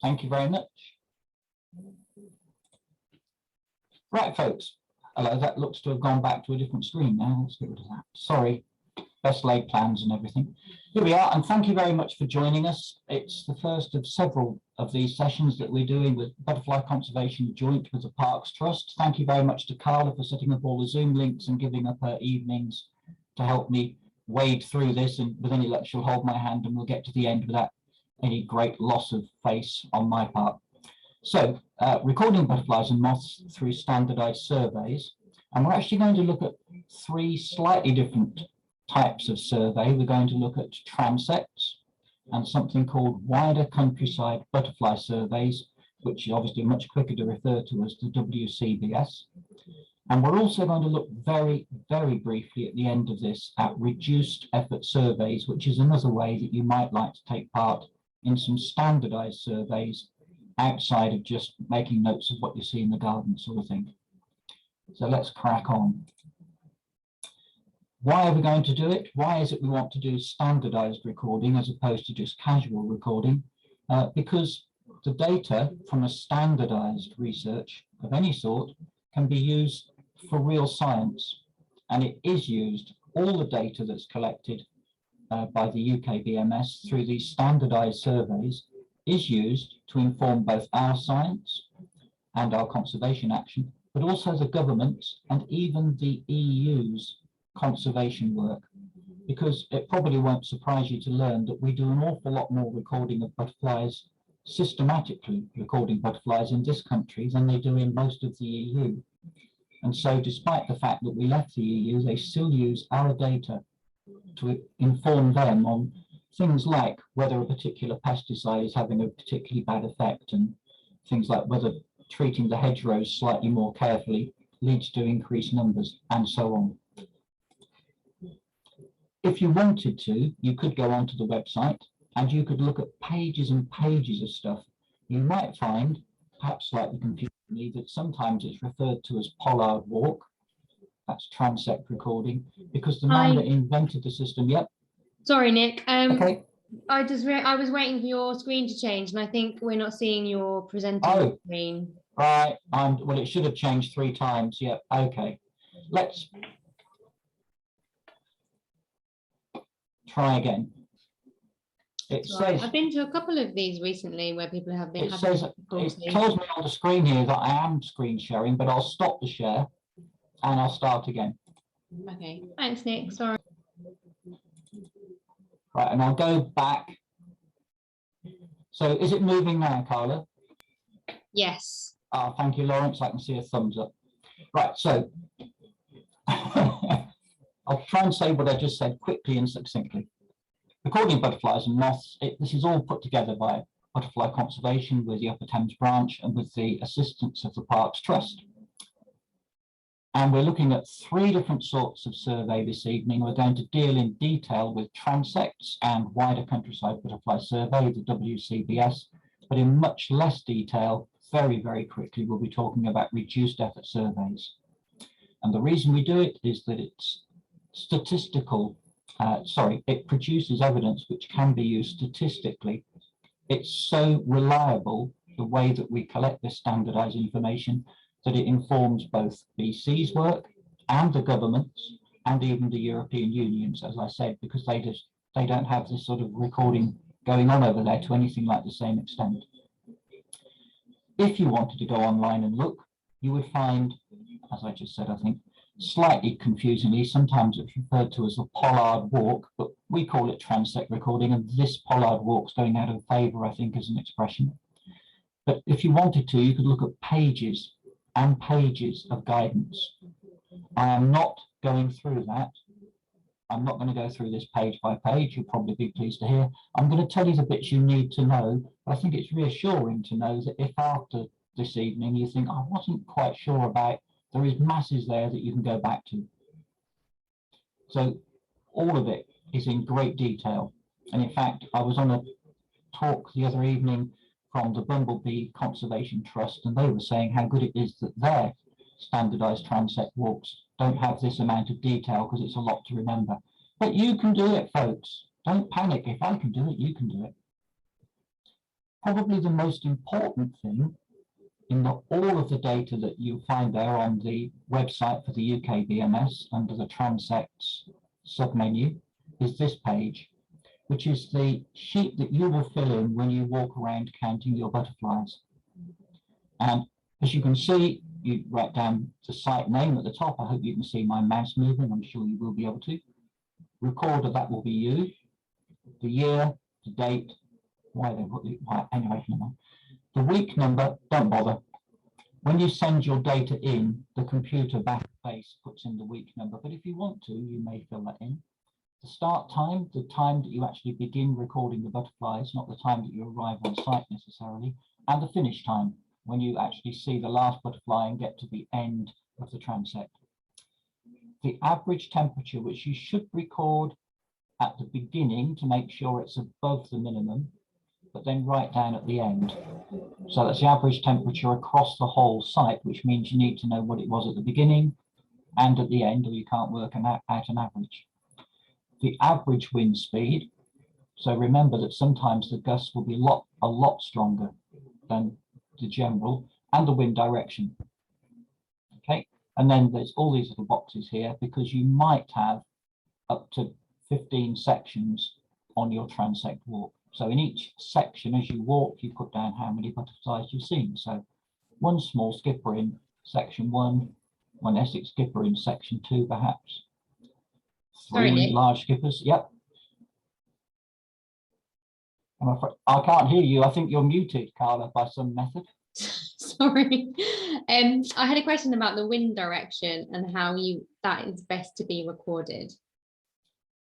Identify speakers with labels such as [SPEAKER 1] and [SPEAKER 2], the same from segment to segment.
[SPEAKER 1] Thank you very much. Right, folks. Hello, that looks to have gone back to a different screen now. Let's get rid of that. Sorry, best laid plans and everything. Here we are, and thank you very much for joining us. It's the first of several of these sessions that we're doing with Butterfly Conservation joint with the Parks Trust. Thank you very much to Carla for setting up all the Zoom links and giving up her evenings to help me wade through this, and with any luck she'll hold my hand and we'll get to the end without any great loss of face on my part. So, recording butterflies and moths through standardised surveys, and we're actually going to look at three slightly different types of survey. We're going to look at transects and something called wider countryside butterfly surveys, which is obviously much quicker to refer to as the WCBS. And we're also going to look very, very briefly at the end of this at reduced effort surveys, which is another way that you might like to take part in some standardised surveys outside of just making notes of what you see in the garden sort of thing. So let's crack on. Why are we going to do it? Why is it we want to do standardised recording as opposed to just casual recording? Because the data from a standardised research of any sort can be used for real science, and it is used. All the data that's collected by the UKBMS through these standardised surveys is used to inform both our science and our conservation action, but also the government's and even the EU's conservation work, because it probably won't surprise you to learn that we do an awful lot more recording of butterflies, systematically recording butterflies in this country than they do in most of the EU. And so despite the fact that we left the EU, they still use our data to inform them on things like whether a particular pesticide is having a particularly bad effect, and things like whether treating the hedgerows slightly more carefully leads to increased numbers, and so on. If you wanted to, you could go onto the website and you could look at pages and pages of stuff. You might find, perhaps slightly confusingly, that sometimes it's referred to as pollard walk. That's transect recording, because the man that invented the system, yep.
[SPEAKER 2] Sorry, Nick.
[SPEAKER 1] Okay.
[SPEAKER 2] I was waiting for your screen to change, and I think we're not seeing your presenting screen.
[SPEAKER 1] Right. Well, it should have changed 3 times. Yep. Okay. Let's try again. It says,
[SPEAKER 2] I've been to a couple of these recently where people have been.
[SPEAKER 1] It tells me on the screen here that I am screen sharing, but I'll stop the share and I'll start again.
[SPEAKER 2] Okay. Thanks, Nick. Sorry.
[SPEAKER 1] Right, and I'll go back. So is it moving now, Carla?
[SPEAKER 2] Yes.
[SPEAKER 1] Oh, thank you, Lawrence. I can see a thumbs up. Right, so I'll try and say what I just said quickly and succinctly. Recording butterflies and moths, this is all put together by Butterfly Conservation with the Upper Thames branch and with the assistance of the Parks Trust. And we're looking at 3 different sorts of survey this evening. We're going to deal in detail with transects and wider countryside butterfly survey, the WCBS, but in much less detail, very, very quickly, we'll be talking about reduced effort surveys. And the reason we do it is that it's statistical, it produces evidence which can be used statistically. It's so reliable, the way that we collect this standardized information, that it informs both BC's work and the governments and even the European Unions, as I said, because they don't have this sort of recording going on over there to anything like the same extent. If you wanted to go online and look, you would find, as I just said, I think, slightly confusingly, sometimes it's referred to as a pollard walk, but we call it transect recording, and this pollard walk's going out of favour, I think, as an expression. But if you wanted to, you could look at pages and pages of guidance. I am not going through that. I'm not going to go through this page by page. You'll probably be pleased to hear. I'm going to tell you the bits you need to know, but I think it's reassuring to know that if after this evening you think, I wasn't quite sure about, there is masses there that you can go back to. So all of it is in great detail. And in fact, I was on a talk the other evening from the Bumblebee Conservation Trust, and they were saying how good it is that their standardized transect walks don't have this amount of detail because it's a lot to remember. But you can do it, folks. Don't panic. If I can do it, you can do it. probably the most important thing in all of the data that you'll find there on the website for the UKBMS under the Transects submenu is this page, which is the sheet that you will fill in when you walk around counting your butterflies. And as you can see, you write down the site name at the top. I hope you can see my mouse moving. I'm sure you will be able to. Recorder, that will be you. The year, the date, anyway, the week number, don't bother. When you send your data in, the computer backbase puts in the week number, but if you want to, you may fill that in. The start time, the time that you actually begin recording the butterflies, not the time that you arrive on site necessarily, and the finish time, when you actually see the last butterfly and get to the end of the transect. The average temperature, which you should record at the beginning to make sure it's above the minimum, but then write down at the end. So that's the average temperature across the whole site, which means you need to know what it was at the beginning and at the end, or you can't work out an average. The average wind speed. So remember that sometimes the gusts will be a lot stronger than the general, and the wind direction. Okay, and then there's all these little boxes here because you might have up to 15 sections on your transect walk. So in each section, as you walk, you put down how many butterflies you've seen. So one small skipper in section 1, one Essex skipper in section 2, perhaps. Three large skippers. Yep. I'm afraid I can't hear you. I think you're muted, Carla, by some method.
[SPEAKER 2] Sorry. I had a question about the wind direction and how that is best to be recorded.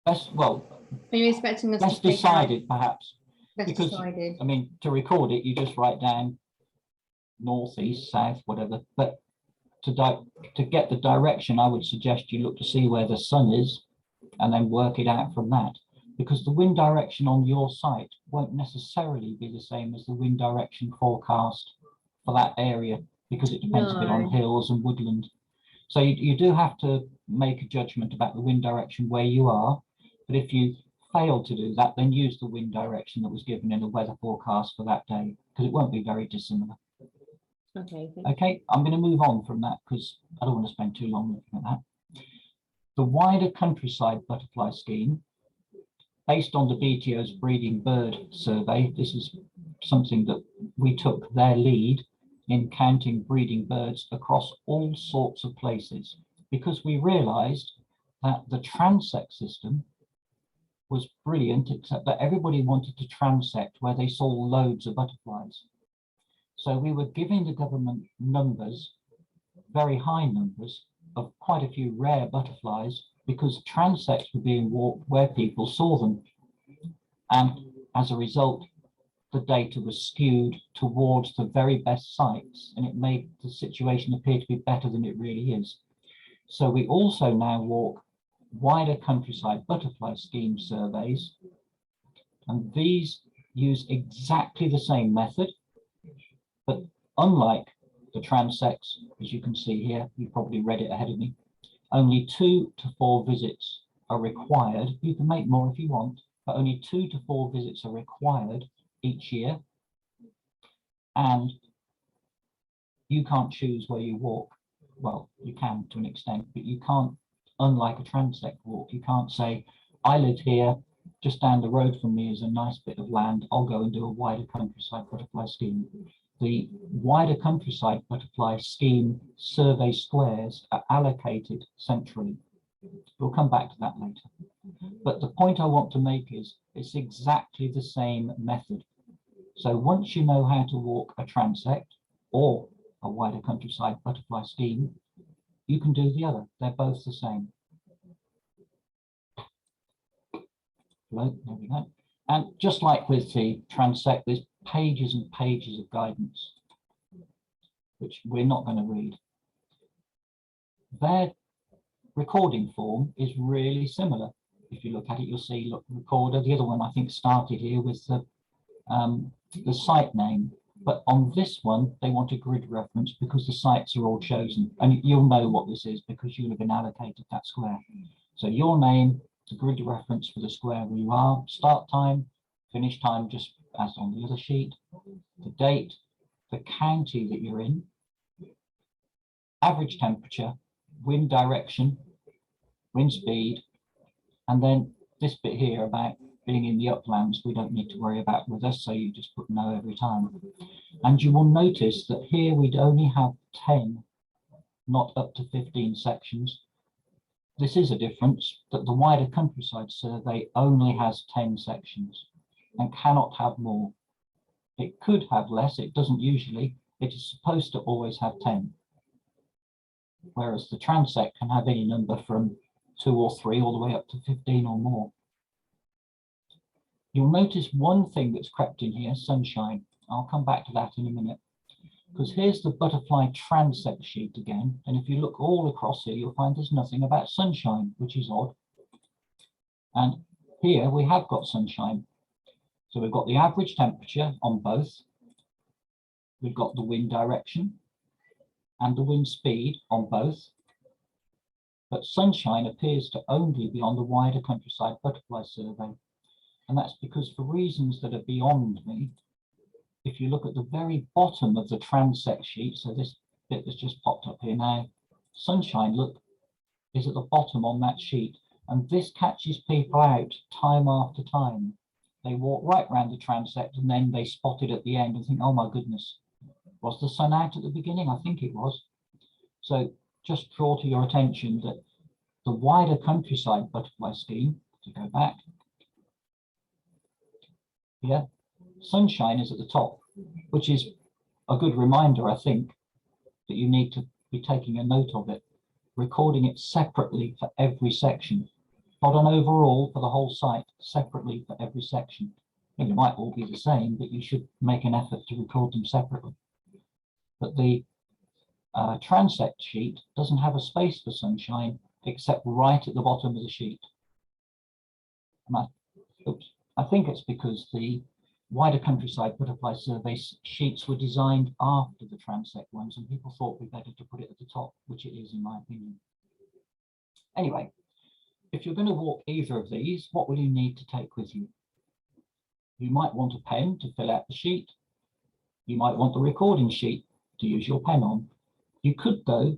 [SPEAKER 1] Best, well,
[SPEAKER 2] are you expecting us
[SPEAKER 1] best
[SPEAKER 2] to
[SPEAKER 1] decided, perhaps?
[SPEAKER 2] Best
[SPEAKER 1] because
[SPEAKER 2] decided.
[SPEAKER 1] I mean, to record it, you just write down north, east, south, whatever. But to get the direction, I would suggest you look to see where the sun is and then work it out from that, because the wind direction on your site won't necessarily be the same as the wind direction forecast for that area, because it depends a bit on hills and woodland. So you do have to make a judgment about the wind direction where you are, but if you fail to do that, then use the wind direction that was given in the weather forecast for that day, because it won't be very dissimilar. Okay, I'm going to move on from that because I don't want to spend too long looking at that. The wider countryside butterfly scheme, based on the BTO's breeding bird survey, this is something that we took their lead in counting breeding birds across all sorts of places, because we realized that the transect system was brilliant, except that everybody wanted to transect where they saw loads of butterflies. So we were giving the government numbers, very high numbers, of quite a few rare butterflies, because transects were being walked where people saw them. And as a result, the data was skewed towards the very best sites, and it made the situation appear to be better than it really is. So we also now walk wider countryside butterfly scheme surveys, and these use exactly the same method, but unlike the transects, as you can see here, you've probably read it ahead of me, only 2 to 4 visits are required. You can make more if you want, but only 2 to 4 visits are required each year. And you can't choose where you walk. Well, you can to an extent, but you can't, unlike a transect walk, you can't say, I live here, just down the road from me is a nice bit of land, I'll go and do a wider countryside butterfly scheme. The wider countryside butterfly scheme survey squares are allocated centrally. We'll come back to that later. But the point I want to make is it's exactly the same method. So once you know how to walk a transect or a wider countryside butterfly scheme, you can do the other. They're both the same. There we go. And just like with the transect, there's pages and pages of guidance, which we're not going to read. Their recording form is really similar. If you look at it, you'll see, look, recorder. The other one I think started here with the site name, but on this one they want a grid reference because the sites are all chosen, and you'll know what this is because you'll have been allocated that square. So your name, the grid reference for the square where you are, start time, finish time, just as on the other sheet, the date, the county that you're in, average temperature, wind direction, wind speed, and then this bit here about being in the uplands, we don't need to worry about with us, so you just put no every time. And you will notice that here we'd only have 10, not up to 15 sections. This is a difference, that the wider countryside survey only has 10 sections and cannot have more. It could have less, it doesn't usually, it is supposed to always have 10. Whereas the Transect can have any number from 2 or 3 all the way up to 15 or more. You'll notice one thing that's crept in here, sunshine. I'll come back to that in a minute, because here's the butterfly Transect sheet again. And if you look all across here, you'll find there's nothing about sunshine, which is odd. And here we have got sunshine. So we've got the average temperature on both. We've got the wind direction and the wind speed on both. But sunshine appears to only be on the wider countryside butterfly survey. And that's because, for reasons that are beyond me, if you look at the very bottom of the Transect sheet, so this bit that's just popped up here now, sunshine, look, is at the bottom on that sheet. And this catches people out time after time. They walk right round the Transect and then they spot it at the end and think, oh my goodness, was the sun out at the beginning? I think it was. So just draw to your attention that the wider countryside butterfly scheme, to go back, here, sunshine is at the top, which is a good reminder, I think, that you need to be taking a note of it, recording it separately for every section, not an overall for the whole site, separately for every section. I mean, they might all be the same, but you should make an effort to record them separately. But the Transect sheet doesn't have a space for sunshine except right at the bottom of the sheet. And I think it's because the wider countryside butterfly survey sheets were designed after the Transect ones, and people thought it'd be better to put it at the top, which it is in my opinion. Anyway, if you're going to walk either of these, what will you need to take with you? You might want a pen to fill out the sheet. You might want the recording sheet to use your pen on. You could, though,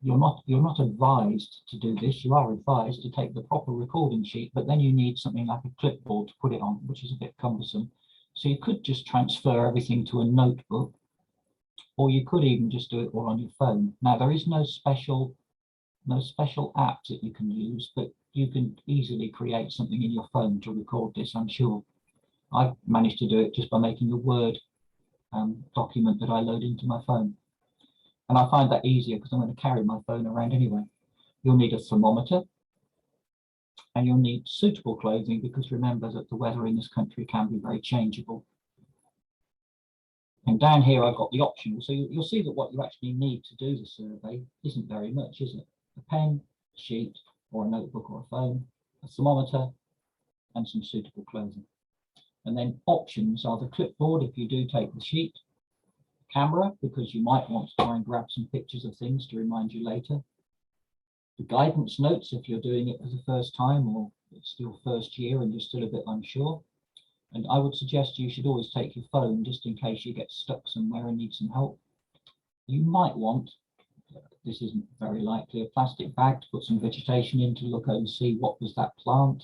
[SPEAKER 1] you're not advised to do this. You are advised to take the proper recording sheet, but then you need something like a clipboard to put it on, which is a bit cumbersome. So you could just transfer everything to a notebook, or you could even just do it all on your phone. Now, there is no special apps that you can use, but you can easily create something in your phone to record this, I'm sure. I've managed to do it just by making a Word document that I load into my phone. And I find that easier because I'm going to carry my phone around anyway. You'll need a thermometer, and you'll need suitable clothing, because remember that the weather in this country can be very changeable. And down here, I've got the optional. So you'll see that what you actually need to do the survey isn't very much, is it? A pen, a sheet, or a notebook or a phone, a thermometer, and some suitable clothing. And then options are the clipboard if you do take the sheet, camera, because you might want to try and grab some pictures of things to remind you later. The guidance notes if you're doing it for the first time, or it's still first year and you're still a bit unsure. And I would suggest you should always take your phone just in case you get stuck somewhere and need some help. You might want, this isn't very likely, a plastic bag to put some vegetation in to look and see what was that plant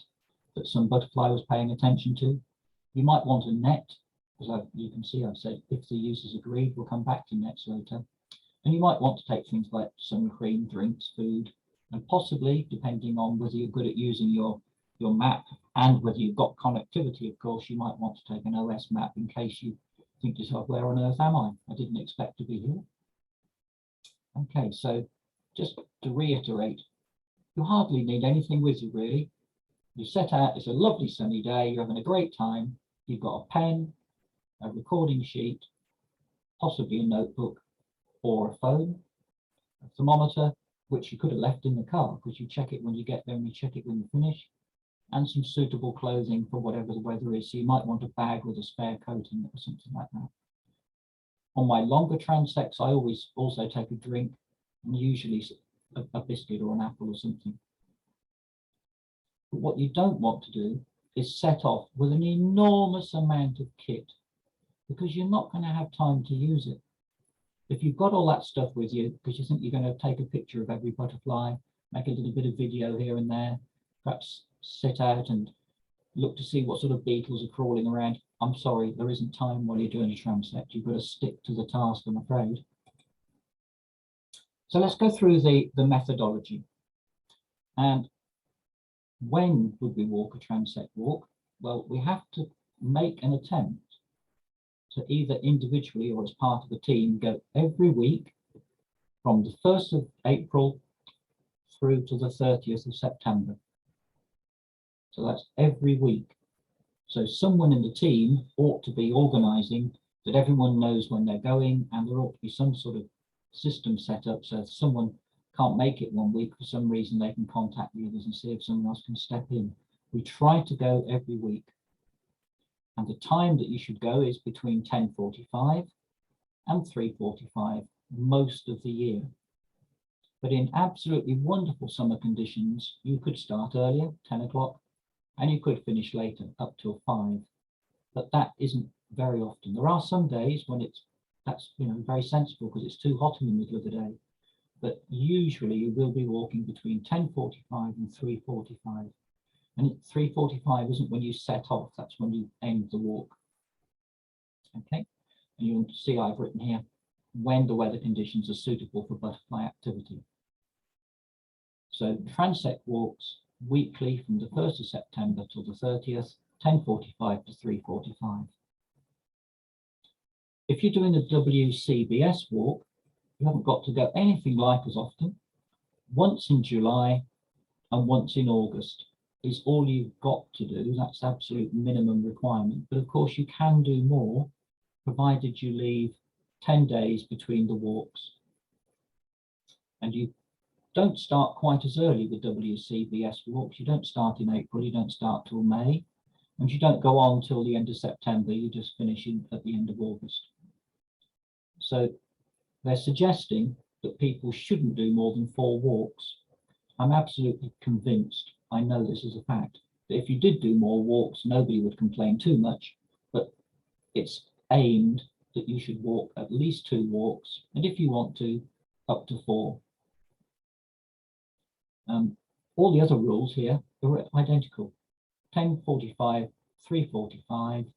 [SPEAKER 1] that some butterfly was paying attention to. You might want a net, because you can see I've said if the users agreed, we'll come back to nets later. And you might want to take things like sun cream, drinks, food, and possibly, depending on whether you're good at using your map and whether you've got connectivity, of course, you might want to take an OS map in case you think to yourself, where on earth am I? I didn't expect to be here. Okay, so just to reiterate, you hardly need anything with you, really. You set out, it's a lovely sunny day, you're having a great time, you've got a pen, a recording sheet, possibly a notebook or a phone, a thermometer, which you could have left in the car because you check it when you get there and you check it when you finish, and some suitable clothing for whatever the weather is. So you might want a bag with a spare coat in it or something like that. On my longer transects, I always also take a drink, and usually a biscuit or an apple or something. But what you don't want to do is set off with an enormous amount of kit, because you're not going to have time to use it. If you've got all that stuff with you, because you think you're going to take a picture of every butterfly, make a little bit of video here and there, perhaps sit out and look to see what sort of beetles are crawling around, I'm sorry, there isn't time while you're doing a transect. You've got to stick to the task, I'm afraid. So let's go through the methodology. And when would we walk a transect walk? Well, we have to make an attempt to either individually or as part of a team go every week from the 1st of April through to the 30th of September. So that's every week. So someone in the team ought to be organising that everyone knows when they're going, and there ought to be some sort of system set up so if someone can't make it one week for some reason, they can contact the others and see if someone else can step in. We try to go every week. And the time that you should go is between 10:45 and 3:45 most of the year. But in absolutely wonderful summer conditions, you could start earlier, 10 o'clock, and you could finish later, up till 5. But that isn't very often. There are some days when that's very sensible because it's too hot in the middle of the day. But usually you will be walking between 10:45 and 3:45. And 3:45 isn't when you set off, that's when you end the walk. Okay, and you'll see I've written here when the weather conditions are suitable for butterfly activity. So transect walks weekly from the 1st of September till the 30th, 10:45 to 3:45. If you're doing a WCBS walk, you haven't got to go anything like as often. Once in July and once in August is all you've got to do. That's absolute minimum requirement. But of course you can do more, provided you leave 10 days between the walks. And you don't start quite as early with WCBS walks. You don't start in April, you don't start till May, and you don't go on till the end of September. You just finish at the end of August. So they're suggesting that people shouldn't do more than 4 walks. I'm absolutely convinced, I know this is a fact, that if you did do more walks, nobody would complain too much, but it's aimed that you should walk at least 2 walks, and if you want to, up to 4. All the other rules here are identical. 10:45, 3:45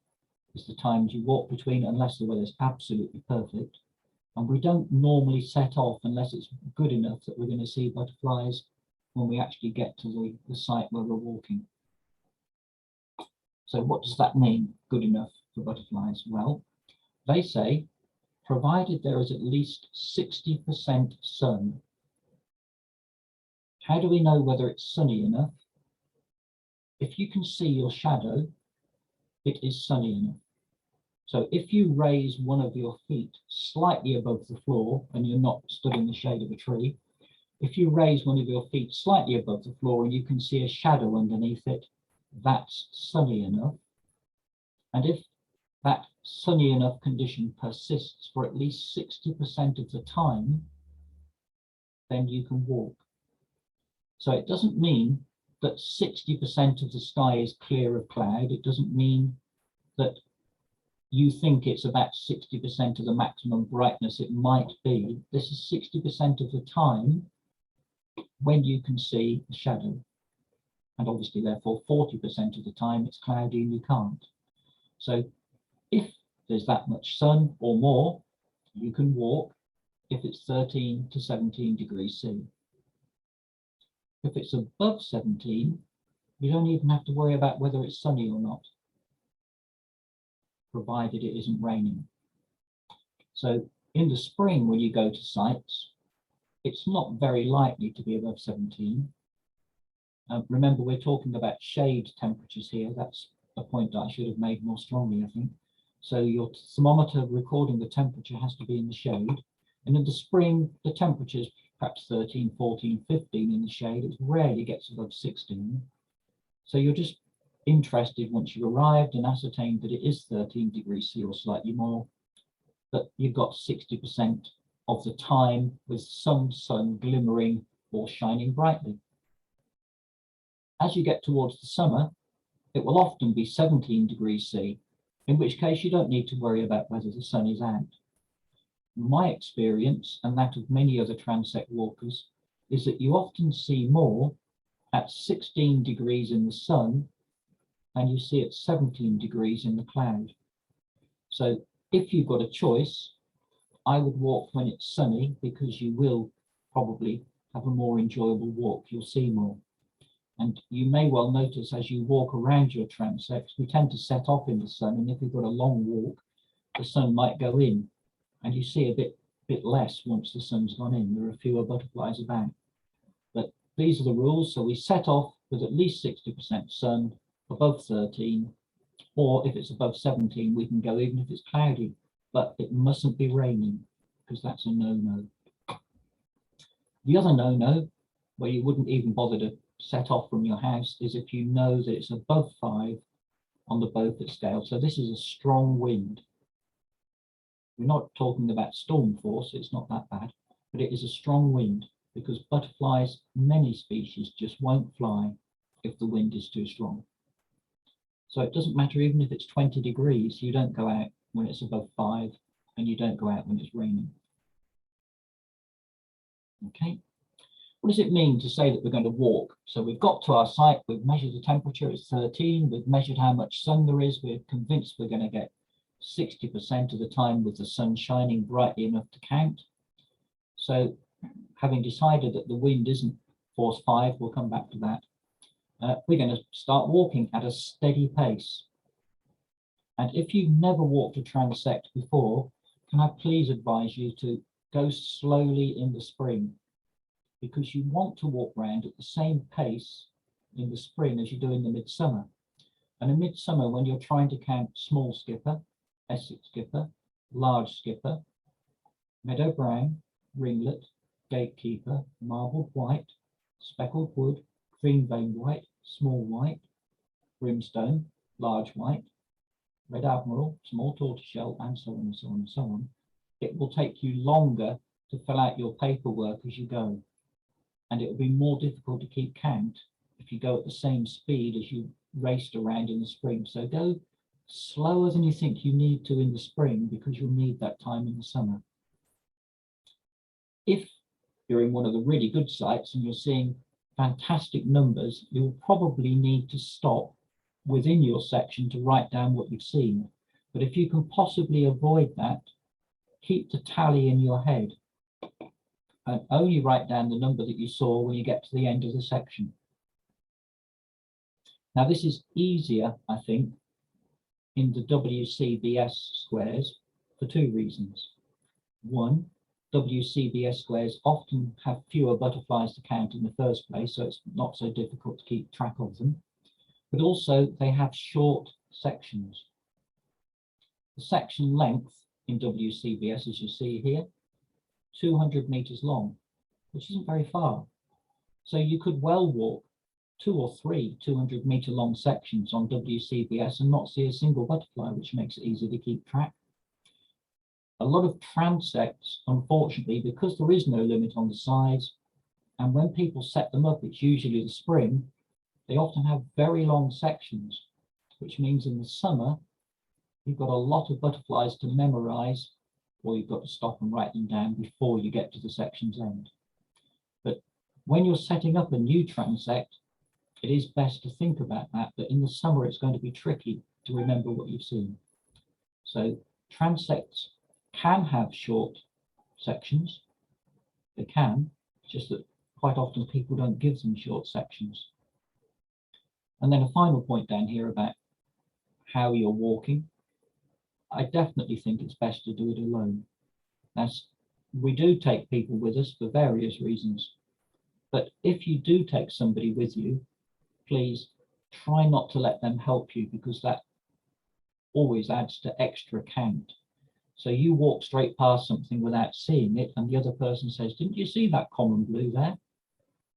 [SPEAKER 1] is the times you walk between, unless the weather's absolutely perfect. And we don't normally set off unless it's good enough that we're going to see butterflies when we actually get to the site where we're walking. So what does that mean, good enough for butterflies? Well, they say, provided there is at least 60% sun. How do we know whether it's sunny enough? If you can see your shadow, it is sunny enough. So if you raise one of your feet slightly above the floor and you're not stood in the shade of a tree, if you raise one of your feet slightly above the floor and you can see a shadow underneath it, that's sunny enough. And if that sunny enough condition persists for at least 60% of the time, then you can walk. So it doesn't mean that 60% of the sky is clear of cloud. It doesn't mean that you think it's about 60% of the maximum brightness it might be. This is 60% of the time when you can see the shadow. And obviously, therefore, 40% of the time it's cloudy and you can't. So if there's that much sun or more, you can walk if it's 13 to 17 degrees C. If it's above 17, you don't even have to worry about whether it's sunny or not, provided it isn't raining. So in the spring, when you go to sites, it's not very likely to be above 17. Remember, we're talking about shade temperatures here. That's a point that I should have made more strongly, I think. So your thermometer recording the temperature has to be in the shade. And in the spring, the temperature's perhaps 13, 14, 15 in the shade. It rarely gets above 16. So you're just interested once you've arrived and ascertained that it is 13 degrees C or slightly more, that you've got 60% of the time with some sun glimmering or shining brightly. As you get towards the summer, it will often be 17 degrees C, in which case you don't need to worry about whether the sun is out. My experience, and that of many other transect walkers, is that you often see more at 16 degrees in the sun than you see at 17 degrees in the cloud. So if you've got a choice, I would walk when it's sunny, because you will probably have a more enjoyable walk. You'll see more. And you may well notice as you walk around your transects, we tend to set off in the sun. And if you've got a long walk, the sun might go in and you see a bit less once the sun's gone in. There are fewer butterflies about. But these are the rules. So we set off with at least 60% sun, above 13, or if it's above 17, we can go even if it's cloudy, but it mustn't be raining, because that's a no-no. The other no-no, where you wouldn't even bother to set off from your house, is if you know that it's above 5 on the Beaufort scale. So this is a strong wind. We're not talking about storm force, it's not that bad, but it is a strong wind, because butterflies, many species, just won't fly if the wind is too strong. So it doesn't matter even if it's 20 degrees, you don't go out when it's above 5, and you don't go out when it's raining. Okay, what does it mean to say that we're going to walk? So we've got to our site, we've measured the temperature, it's 13, we've measured how much sun there is, we're convinced we're going to get 60% of the time with the sun shining brightly enough to count. So having decided that the wind isn't force 5, we'll come back to that. We're going to start walking at a steady pace. And if you've never walked a transect before, can I please advise you to go slowly in the spring, because you want to walk round at the same pace in the spring as you do in the midsummer. And in midsummer, when you're trying to count small skipper, Essex skipper, large skipper, meadow brown, ringlet, gatekeeper, marbled white, speckled wood, green veined white, small white, brimstone, large white, red admiral, small tortoiseshell, and so on and so on and so on, it will take you longer to fill out your paperwork as you go. And it will be more difficult to keep count if you go at the same speed as you raced around in the spring. So go slower than you think you need to in the spring, because you'll need that time in the summer. If you're in one of the really good sites and you're seeing fantastic numbers, you'll probably need to stop within your section to write down what you've seen. But if you can possibly avoid that, keep the tally in your head and only write down the number that you saw when you get to the end of the section. Now this is easier, I think, in the WCBS squares for 2 reasons. One, WCBS squares often have fewer butterflies to count in the first place, so it's not so difficult to keep track of them. But also they have short sections. The section length in WCBS, as you see here, 200 meters long, which isn't very far. So you could well walk 2 or 3 200-meter long sections on WCBS and not see a single butterfly, which makes it easy to keep track. A lot of transects, unfortunately, because there is no limit on the size, and when people set them up, it's usually the spring, they often have very long sections, which means in the summer, you've got a lot of butterflies to memorize, or you've got to stop and write them down before you get to the section's end. But when you're setting up a new transect, it is best to think about that in the summer it's going to be tricky to remember what you've seen. So transects can have short sections. They can, just that quite often people don't give them short sections. And then a final point down here about how you're walking. I definitely think it's best to do it alone. As we do take people with us for various reasons, but if you do take somebody with you, please try not to let them help you, because that always adds to extra count. So you walk straight past something without seeing it, and the other person says, "Didn't you see that common blue there?"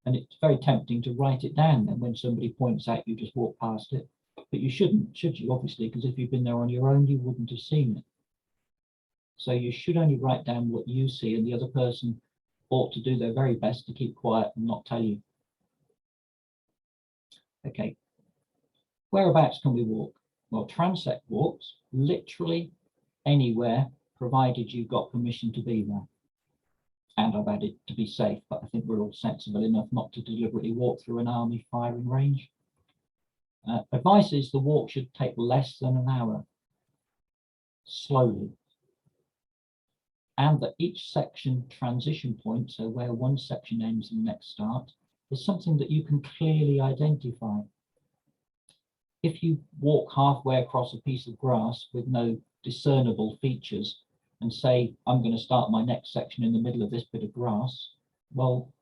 [SPEAKER 1] And it's very tempting to write it down, and when somebody points out, you just walk past it. But you shouldn't, should you? Obviously, because if you've been there on your own, you wouldn't have seen it. So you should only write down what you see, and the other person ought to do their very best to keep quiet and not tell you. Okay, Whereabouts can we walk? Well, Transect walks literally anywhere, provided you've got permission to be there. And I've added to be safe, but I think we're all sensible enough not to deliberately walk through an army firing range. Advice is the walk should take less than an hour, slowly. And that each section transition point, so where one section ends and the next starts, is something that you can clearly identify. If you walk halfway across a piece of grass with no discernible features and say, I'm going to start my next section in the middle of this bit of grass, well,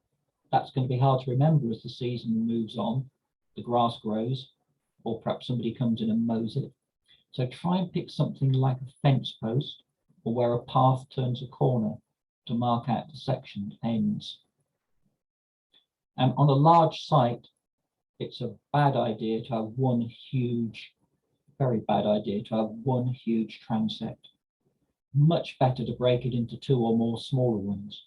[SPEAKER 1] that's going to be hard to remember as the season moves on, the grass grows, or perhaps somebody comes in and mows it. So try and pick something like a fence post or where a path turns a corner to mark out the section ends. And on a large site, it's a bad idea to have one huge, very bad idea to have one huge transect. Much better to break it into two or more smaller ones.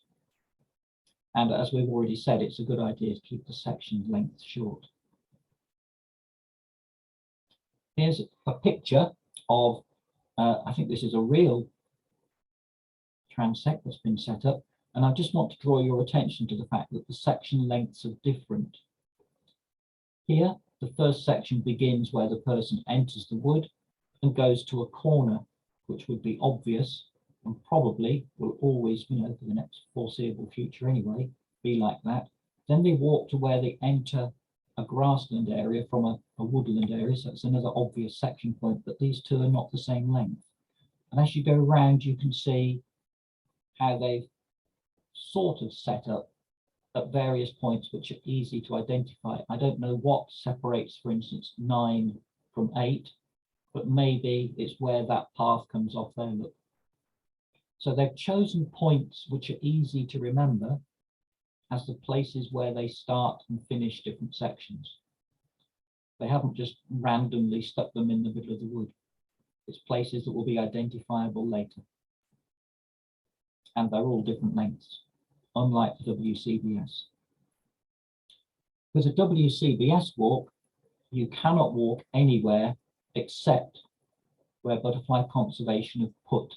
[SPEAKER 1] And as we've already said, it's a good idea to keep the section length short. Here's a picture of, I think this is a real transect that's been set up. And I just want to draw your attention to the fact that the section lengths are different. Here, the first section begins where the person enters the wood and goes to a corner, which would be obvious and probably will always, for the next foreseeable future anyway, be like that. Then they walk to where they enter a grassland area from a woodland area, so it's another obvious section point, but these two are not the same length. And as you go around, you can see how they've sort of set up at various points which are easy to identify. I don't know what separates, for instance, 9 from 8, but maybe it's where that path comes off there, look. So they've chosen points which are easy to remember as the places where they start and finish different sections. They haven't just randomly stuck them in the middle of the wood. It's places that will be identifiable later. And they're all different lengths, unlike the WCBS. With a WCBS walk, you cannot walk anywhere except where butterfly conservation have put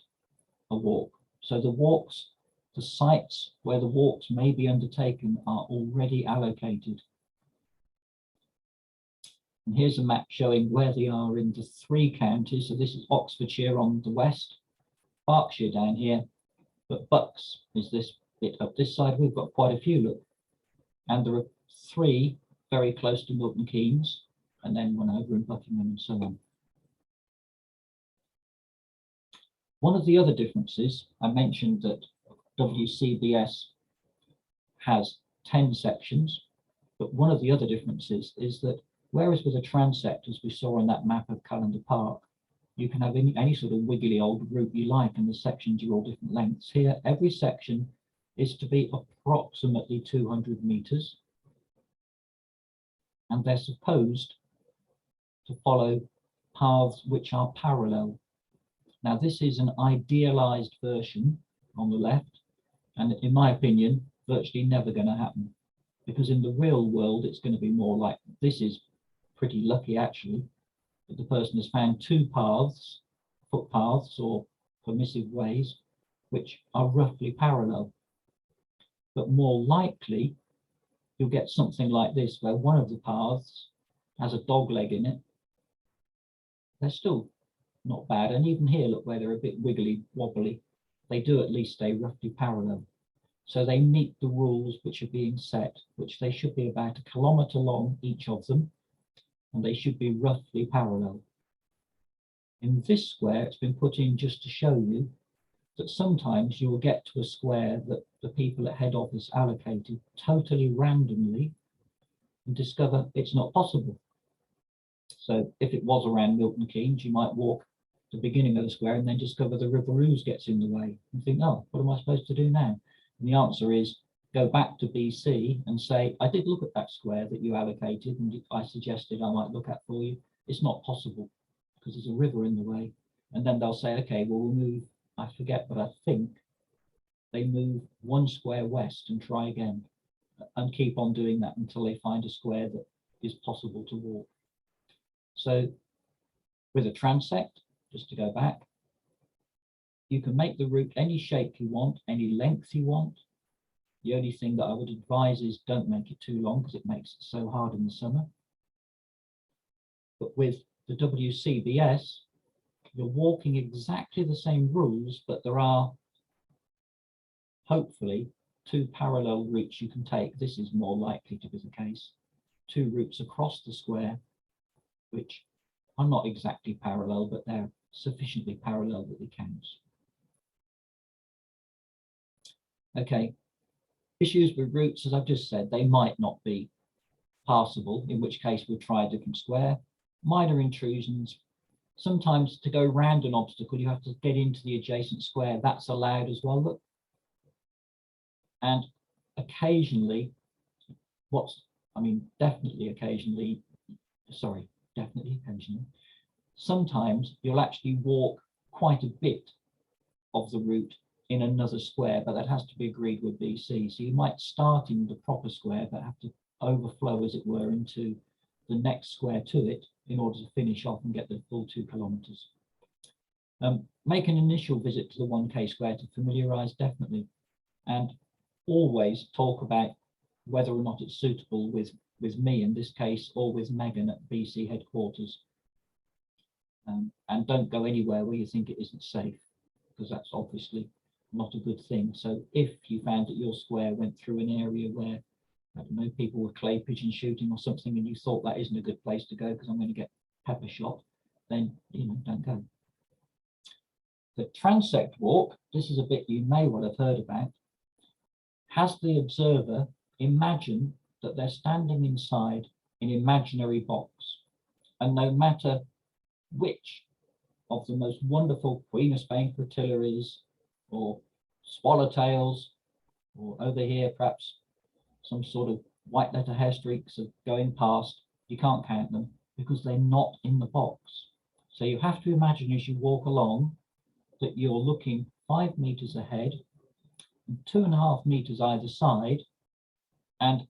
[SPEAKER 1] a walk. So the walks, the sites where the walks may be undertaken are already allocated. And here's a map showing where they are in the 3 counties. So this is Oxfordshire on the west, Berkshire down here, but Bucks is this bit up this side. We've got quite a few, look. And there are 3 very close to Milton Keynes, and then one over in Buckingham and so on. One of the other differences, I mentioned that WCBS has 10 sections, but one of the other differences is that whereas with a transect, as we saw on that map of Callender Park, you can have any sort of wiggly old route you like, and the sections are all different lengths. Here, every section is to be approximately 200 meters, and they're supposed to follow paths which are parallel. Now, this is an idealized version on the left, and in my opinion, virtually never going to happen, because in the real world, it's going to be more like, this is pretty lucky actually, that the person has found 2 paths, footpaths or permissive ways, which are roughly parallel. But more likely, you'll get something like this, where one of the paths has a dog leg in it. They're still not bad. And even here, look, where they're a bit wiggly, wobbly, they do at least stay roughly parallel. So they meet the rules which are being set, which they should be about 1 kilometre long, each of them, and they should be roughly parallel. In this square, it's been put in just to show you that sometimes you will get to a square that the people at head office allocated totally randomly and discover it's not possible. So if it was around Milton Keynes, you might walk the beginning of the square and then discover the River Ouse gets in the way and think, oh, what am I supposed to do now? And the answer is go back to BC and say, I did look at that square that you allocated and I suggested I might look at for you. It's not possible because there's a river in the way. And then they'll say, okay, well, we'll move, I forget, but I think they move 1 square west and try again and keep on doing that until they find a square that is possible to walk. So with a transect, just to go back, you can make the route any shape you want, any length you want. The only thing that I would advise is don't make it too long because it makes it so hard in the summer. But with the WCBS, you're walking exactly the same rules, but there are hopefully 2 parallel routes you can take. This is more likely to be the case. 2 routes across the square, which are not exactly parallel, but they're sufficiently parallel that it counts. Okay, issues with routes, as I've just said, they might not be passable, in which case we'll try a different square. Minor intrusions, sometimes to go round an obstacle, you have to get into the adjacent square. That's allowed as well, look. And occasionally, definitely occasionally, sometimes you'll actually walk quite a bit of the route in another square, but that has to be agreed with BC. So you might start in the proper square, but have to overflow, as it were, into the next square to it in order to finish off and get the full 2 kilometres. Make an initial visit to the 1K square to familiarise, definitely, and always talk about whether or not it's suitable with me in this case, or with Megan at BC headquarters. And don't go anywhere where you think it isn't safe, because that's obviously not a good thing. So if you found that your square went through an area where, I don't know, people were clay pigeon shooting or something, and you thought that isn't a good place to go because I'm going to get pepper shot, then, don't go. The transect walk, this is a bit you may well have heard about, has the observer imagine that they're standing inside an imaginary box, and no matter which of the most wonderful Queen of Spain fritillaries or swallowtails, or over here perhaps some sort of white letter hair streaks are going past, you can't count them because they're not in the box. So you have to imagine as you walk along that you're looking 5 meters ahead and 2.5 meters either side, and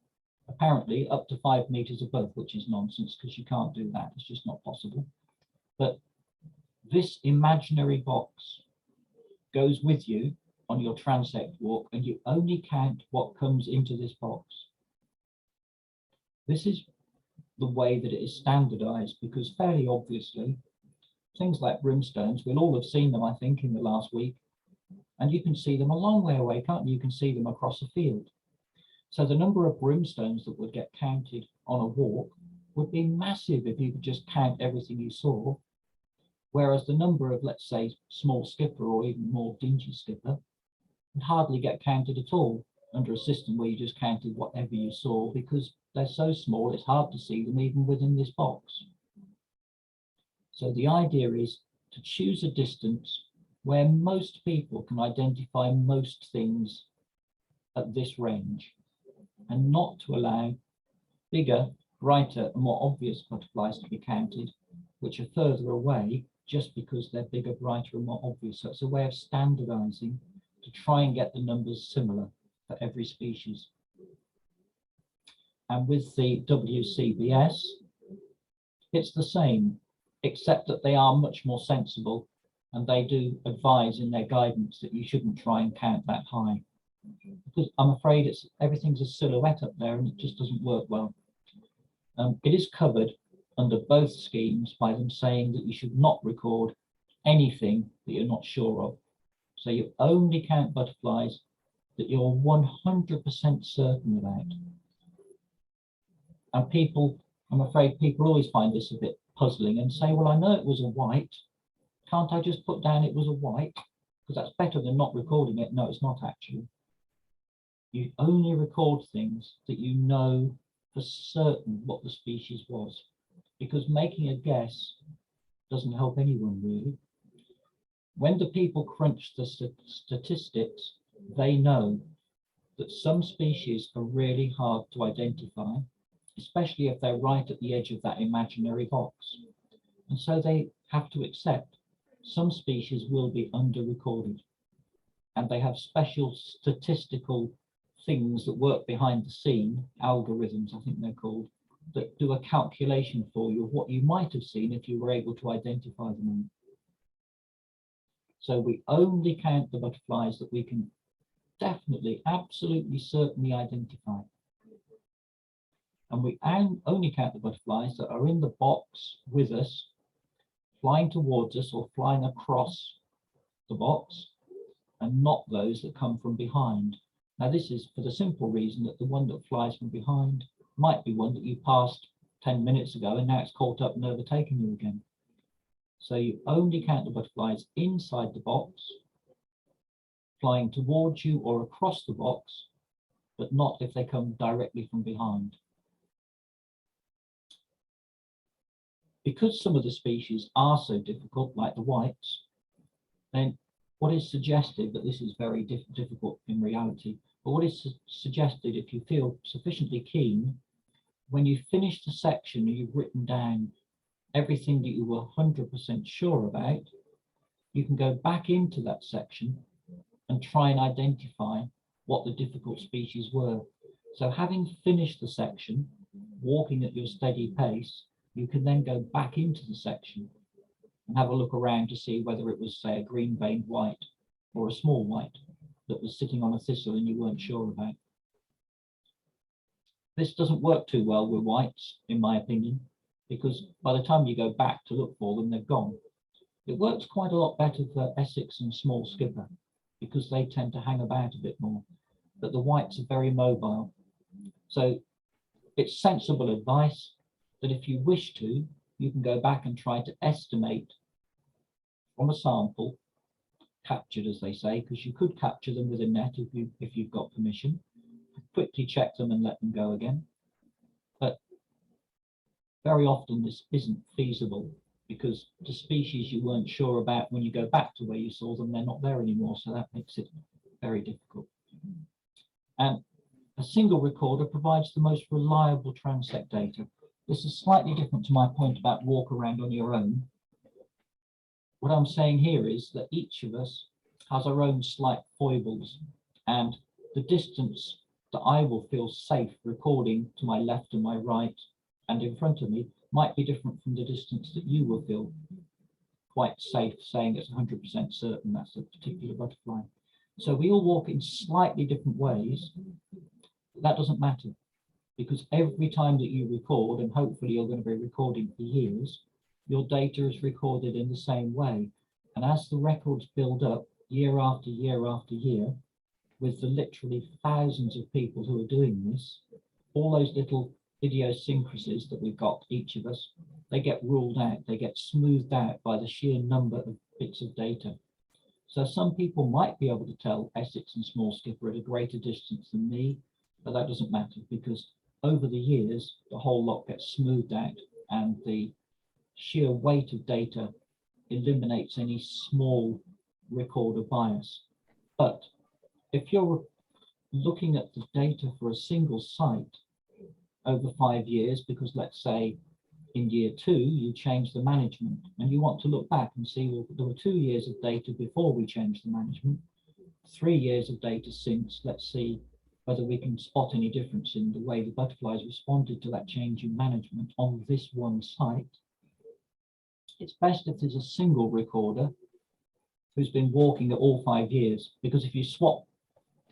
[SPEAKER 1] apparently up to 5 meters above, which is nonsense because you can't do that. It's just not possible. But this imaginary box goes with you on your transect walk, and you only count what comes into this box. This is the way that it is standardized, because fairly obviously things like brimstones, we'll all have seen them, I think, in the last week, and you can see them a long way away, can't you? You can see them across a field. So the number of brimstones that would get counted on a walk would be massive if you could just count everything you saw, whereas the number of, let's say, small skipper or even more dingy skipper would hardly get counted at all under a system where you just counted whatever you saw, because they're so small it's hard to see them even within this box. So the idea is to choose a distance where most people can identify most things at this range, and not to allow bigger, brighter, and more obvious butterflies to be counted, which are further away just because they're bigger, brighter, and more obvious. So it's a way of standardizing to try and get the numbers similar for every species. And with the WCBS, it's the same, except that they are much more sensible, and they do advise in their guidance that you shouldn't try and count that high, because I'm afraid everything's a silhouette up there and it just doesn't work well. It is covered under both schemes by them saying that you should not record anything that you're not sure of. So you only count butterflies that you're 100% certain about. And people, I'm afraid people always find this a bit puzzling and say, well, I know it was a white. Can't I just put down it was a white? Because that's better than not recording it. No, it's not actually. You only record things that you know for certain what the species was, because making a guess doesn't help anyone really. When the people crunch the statistics, they know that some species are really hard to identify, especially if they're right at the edge of that imaginary box. And so they have to accept some species will be under-recorded, and they have special statistical things that work behind the scene, algorithms, I think they're called, that do a calculation for you of what you might have seen if you were able to identify them. So we only count the butterflies that we can definitely, absolutely, certainly identify. And we only count the butterflies that are in the box with us, flying towards us or flying across the box, and not those that come from behind. Now, this is for the simple reason that the one that flies from behind might be one that you passed 10 minutes ago and now it's caught up and overtaken you again. So you only count the butterflies inside the box, flying towards you or across the box, but not if they come directly from behind. Because some of the species are so difficult, like the whites, then what is suggested, that this is very difficult in reality, but what is suggested, if you feel sufficiently keen, when you finish the section and you've written down everything that you were 100% sure about, you can go back into that section and try and identify what the difficult species were. So having finished the section, walking at your steady pace, you can then go back into the section and have a look around to see whether it was, say, a green-veined white or a small white that was sitting on a thistle and you weren't sure about. This doesn't work too well with whites, in my opinion, because by the time you go back to look for them, they're gone. It works quite a lot better for Essex and small skipper because they tend to hang about a bit more, but the whites are very mobile. So it's sensible advice that if you wish to, you can go back and try to estimate from a sample, captured as they say, because you could capture them with a net if you've got permission, quickly check them and let them go again. But very often this isn't feasible because the species you weren't sure about, when you go back to where you saw them, they're not there anymore, so that makes it very difficult. And a single recorder provides the most reliable transect data. This is slightly different to my point about walk around on your own. What I'm saying here is that each of us has our own slight foibles, and the distance that I will feel safe recording to my left and my right and in front of me might be different from the distance that you will feel quite safe saying it's 100% certain that's a particular butterfly. So we all walk in slightly different ways. That doesn't matter, because every time that you record, and hopefully you're going to be recording for years, your data is recorded in the same way. And as the records build up year after year after year, with the literally thousands of people who are doing this, all those little idiosyncrasies that we've got, each of us, they get ruled out, they get smoothed out by the sheer number of bits of data. So some people might be able to tell Essex and small skipper at a greater distance than me, but that doesn't matter because over the years, the whole lot gets smoothed out and the sheer weight of data eliminates any small recorder bias. But if you're looking at the data for a single site over 5 years, because let's say in year 2, you change the management and you want to look back and see, well, there were 2 years of data before we changed the management, 3 years of data since, let's see whether we can spot any difference in the way the butterflies responded to that change in management on this one site. It's best if there's a single recorder who's been walking at all 5 years, because if you swap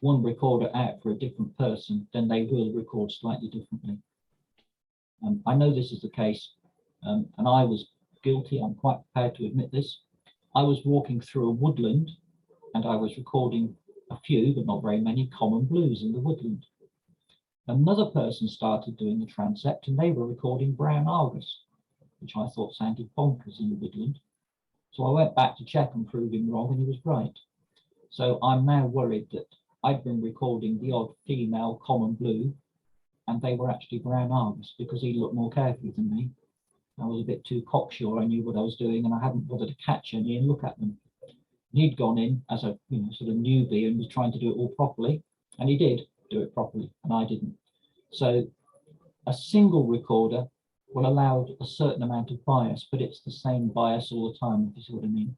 [SPEAKER 1] one recorder out for a different person, then they will record slightly differently. I know this is the case, and I was guilty, I'm quite prepared to admit this. I was walking through a woodland and I was recording a few, but not very many, common blues in the woodland. Another person started doing the transect and they were recording brown argus, which I thought sounded bonkers in the woodland. So I went back to check and prove him wrong, and he was right. So I'm now worried that I'd been recording the odd female common blue and they were actually brown argus because he looked more carefully than me. I was a bit too cocksure, I knew what I was doing and I hadn't bothered to catch any and look at them. He'd gone in as a sort of newbie and was trying to do it all properly, and he did do it properly and I didn't. So a single recorder will allow a certain amount of bias, but it's the same bias all the time, if you see what I mean.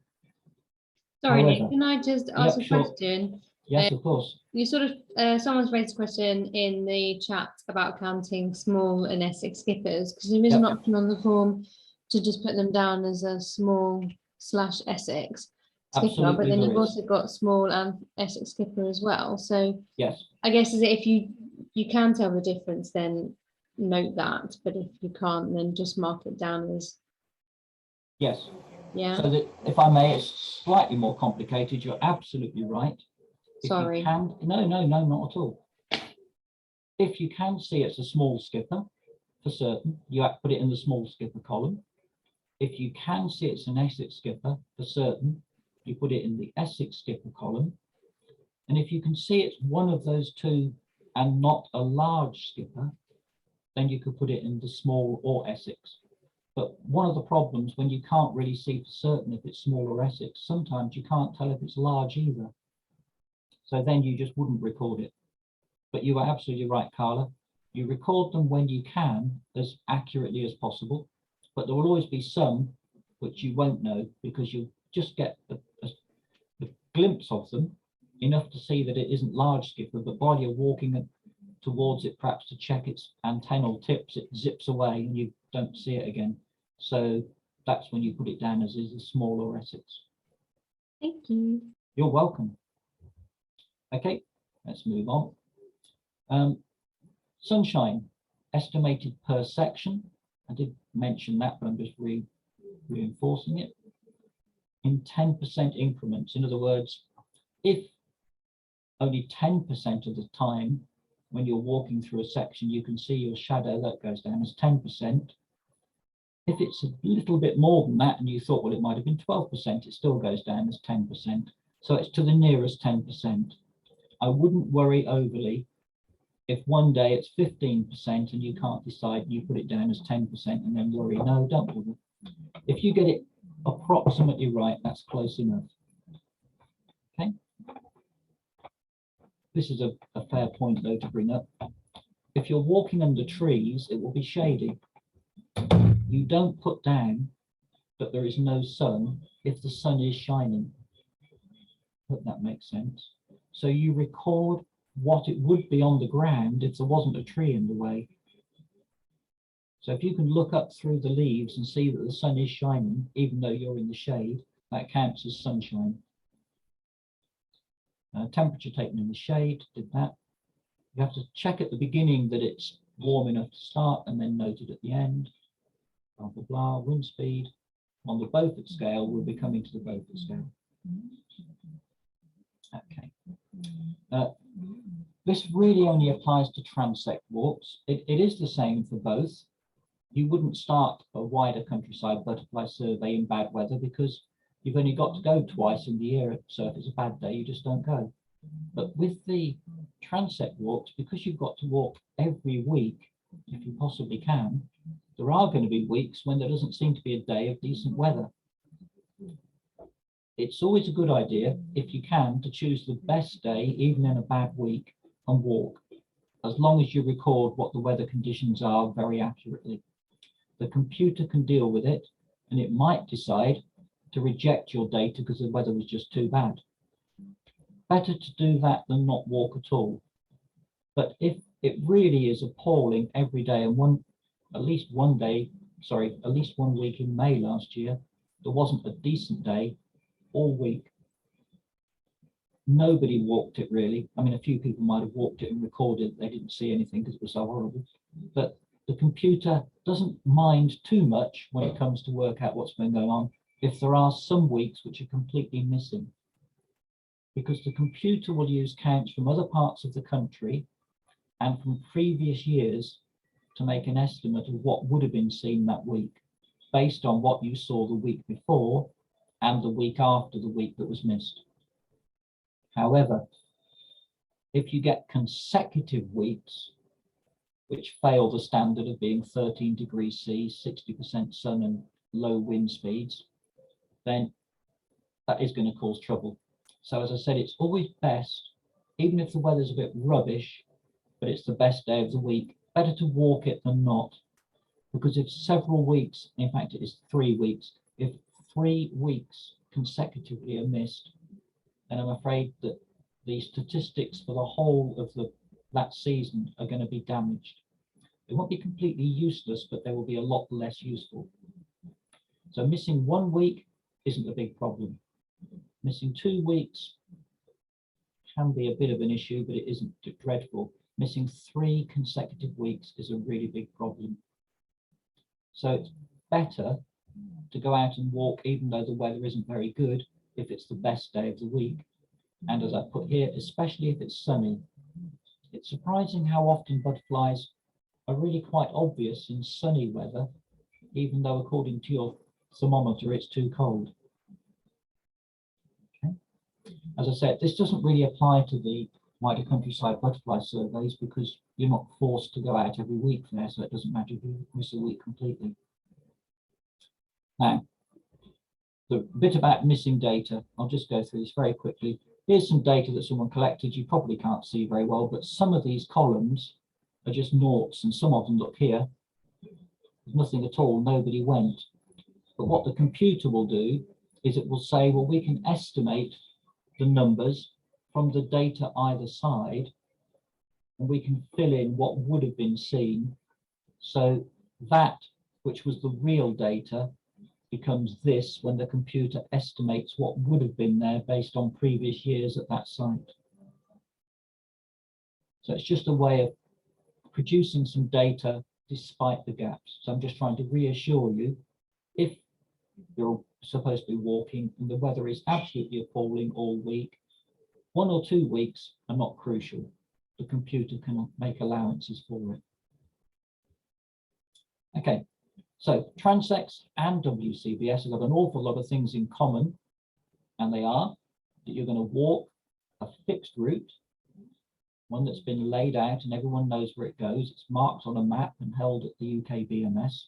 [SPEAKER 2] Sorry,
[SPEAKER 1] However,
[SPEAKER 2] Nick, can I just ask a question?
[SPEAKER 1] Yes, of course.
[SPEAKER 2] You sort of, someone's raised a question in the chat about counting small and Essex skippers, because there is an option on the form to just put them down as a small / Essex skipper,
[SPEAKER 1] Absolutely,
[SPEAKER 2] but then
[SPEAKER 1] there
[SPEAKER 2] you've
[SPEAKER 1] is.
[SPEAKER 2] also got small and Essex skipper as well. So
[SPEAKER 1] Yes.
[SPEAKER 2] I guess is it if you can tell the difference, then note that, but if you can't, then just mark it down as.
[SPEAKER 1] Yes.
[SPEAKER 2] Yeah.
[SPEAKER 1] So that, if I may, it's slightly more complicated. You're absolutely right. If
[SPEAKER 2] Sorry.
[SPEAKER 1] you can, no, not at all. If you can see it's a small skipper, for certain, you have to put it in the small skipper column. If you can see it's an Essex skipper, for certain, you put it in the Essex skipper column. And if you can see it's one of those two and not a large skipper, then you could put it in the small or Essex. But one of the problems when you can't really see for certain if it's small or Essex, sometimes you can't tell if it's large either. So then you just wouldn't record it. But you are absolutely right, Carla. You record them when you can as accurately as possible, but there will always be some which you won't know because you just get a glimpse of them, enough to see that it isn't large skipper, but while you're walking towards it, perhaps to check its antennal tips, it zips away and you don't see it again. So that's when you put it down as a small or Essex.
[SPEAKER 2] Thank you.
[SPEAKER 1] You're welcome. Okay, let's move on. Sunshine, estimated per section. I did mention that, but I'm just reinforcing it. In 10% increments. In other words, if only 10% of the time when you're walking through a section, you can see your shadow, that goes down as 10%. If it's a little bit more than that and you thought, well, it might have been 12%, it still goes down as 10%. So it's to the nearest 10%. I wouldn't worry overly if one day it's 15% and you can't decide and you put it down as 10% and then worry. No, don't bother. If you get it approximately right, that's close enough. Okay. This is a fair point though to bring up. If you're walking under trees, it will be shady. You don't put down that there is no sun if the sun is shining. Hope that makes sense. So you record what it would be on the ground if there wasn't a tree in the way. So if you can look up through the leaves and see that the sun is shining, even though you're in the shade, that counts as sunshine. Temperature taken in the shade, did that. You have to check at the beginning that it's warm enough to start and then note it at the end. Blah, blah, blah, wind speed. On the Beaufort scale, we'll be coming to the Beaufort scale. Okay. This really only applies to transect walks. It is the same for both. You wouldn't start a wider countryside butterfly survey in bad weather because you've only got to go twice in the year. So if it's a bad day, you just don't go. But with the transect walks, because you've got to walk every week, if you possibly can, there are going to be weeks when there doesn't seem to be a day of decent weather. It's always a good idea, if you can, to choose the best day, even in a bad week, and walk, as long as you record what the weather conditions are very accurately. The computer can deal with it, and it might decide to reject your data because the weather was just too bad. Better to do that than not walk at all. But if it really is appalling every day, and at least one week in May last year, there wasn't a decent day all week. Nobody walked it really. I mean, a few people might have walked it and recorded. They didn't see anything because it was so horrible. But the computer doesn't mind too much when it comes to work out what's been going on if there are some weeks which are completely missing. Because the computer will use counts from other parts of the country and from previous years to make an estimate of what would have been seen that week, based on what you saw the week before and the week after the week that was missed. However, if you get consecutive weeks which fail the standard of being 13 degrees C, 60% sun and low wind speeds, then that is going to cause trouble. So as I said, it's always best, even if the weather's a bit rubbish, but it's the best day of the week, better to walk it than not. Because if several weeks, in fact it is 3 weeks, if 3 weeks consecutively are missed, then I'm afraid that the statistics for the whole of that season are going to be damaged. It won't be completely useless, but they will be a lot less useful. So missing 1 week isn't a big problem. Missing 2 weeks can be a bit of an issue, but it isn't dreadful. Missing 3 consecutive weeks is a really big problem. So it's better to go out and walk, even though the weather isn't very good, if it's the best day of the week. And as I put here, especially if it's sunny. It's surprising how often butterflies are really quite obvious in sunny weather, even though according to your thermometer, it's too cold. Okay. As I said, this doesn't really apply to the wider countryside butterfly surveys because you're not forced to go out every week there, so it doesn't matter if you miss a week completely. Now, the bit about missing data, I'll just go through this very quickly. Here's some data that someone collected. You probably can't see very well, but some of these columns are just noughts, and some of them, look here, there's nothing at all, nobody went. But what the computer will do is it will say, well, we can estimate the numbers from the data either side, and we can fill in what would have been seen. So that, which was the real data, becomes this when the computer estimates what would have been there based on previous years at that site. So it's just a way of producing some data despite the gaps. So I'm just trying to reassure you, if you're supposed to be walking and the weather is absolutely appalling all week, 1 or 2 weeks are not crucial. The computer can make allowances for it. Okay, so Transect and WCBS have got an awful lot of things in common, and they are that you're going to walk a fixed route, one that's been laid out and everyone knows where it goes. It's marked on a map and held at the UKBMS.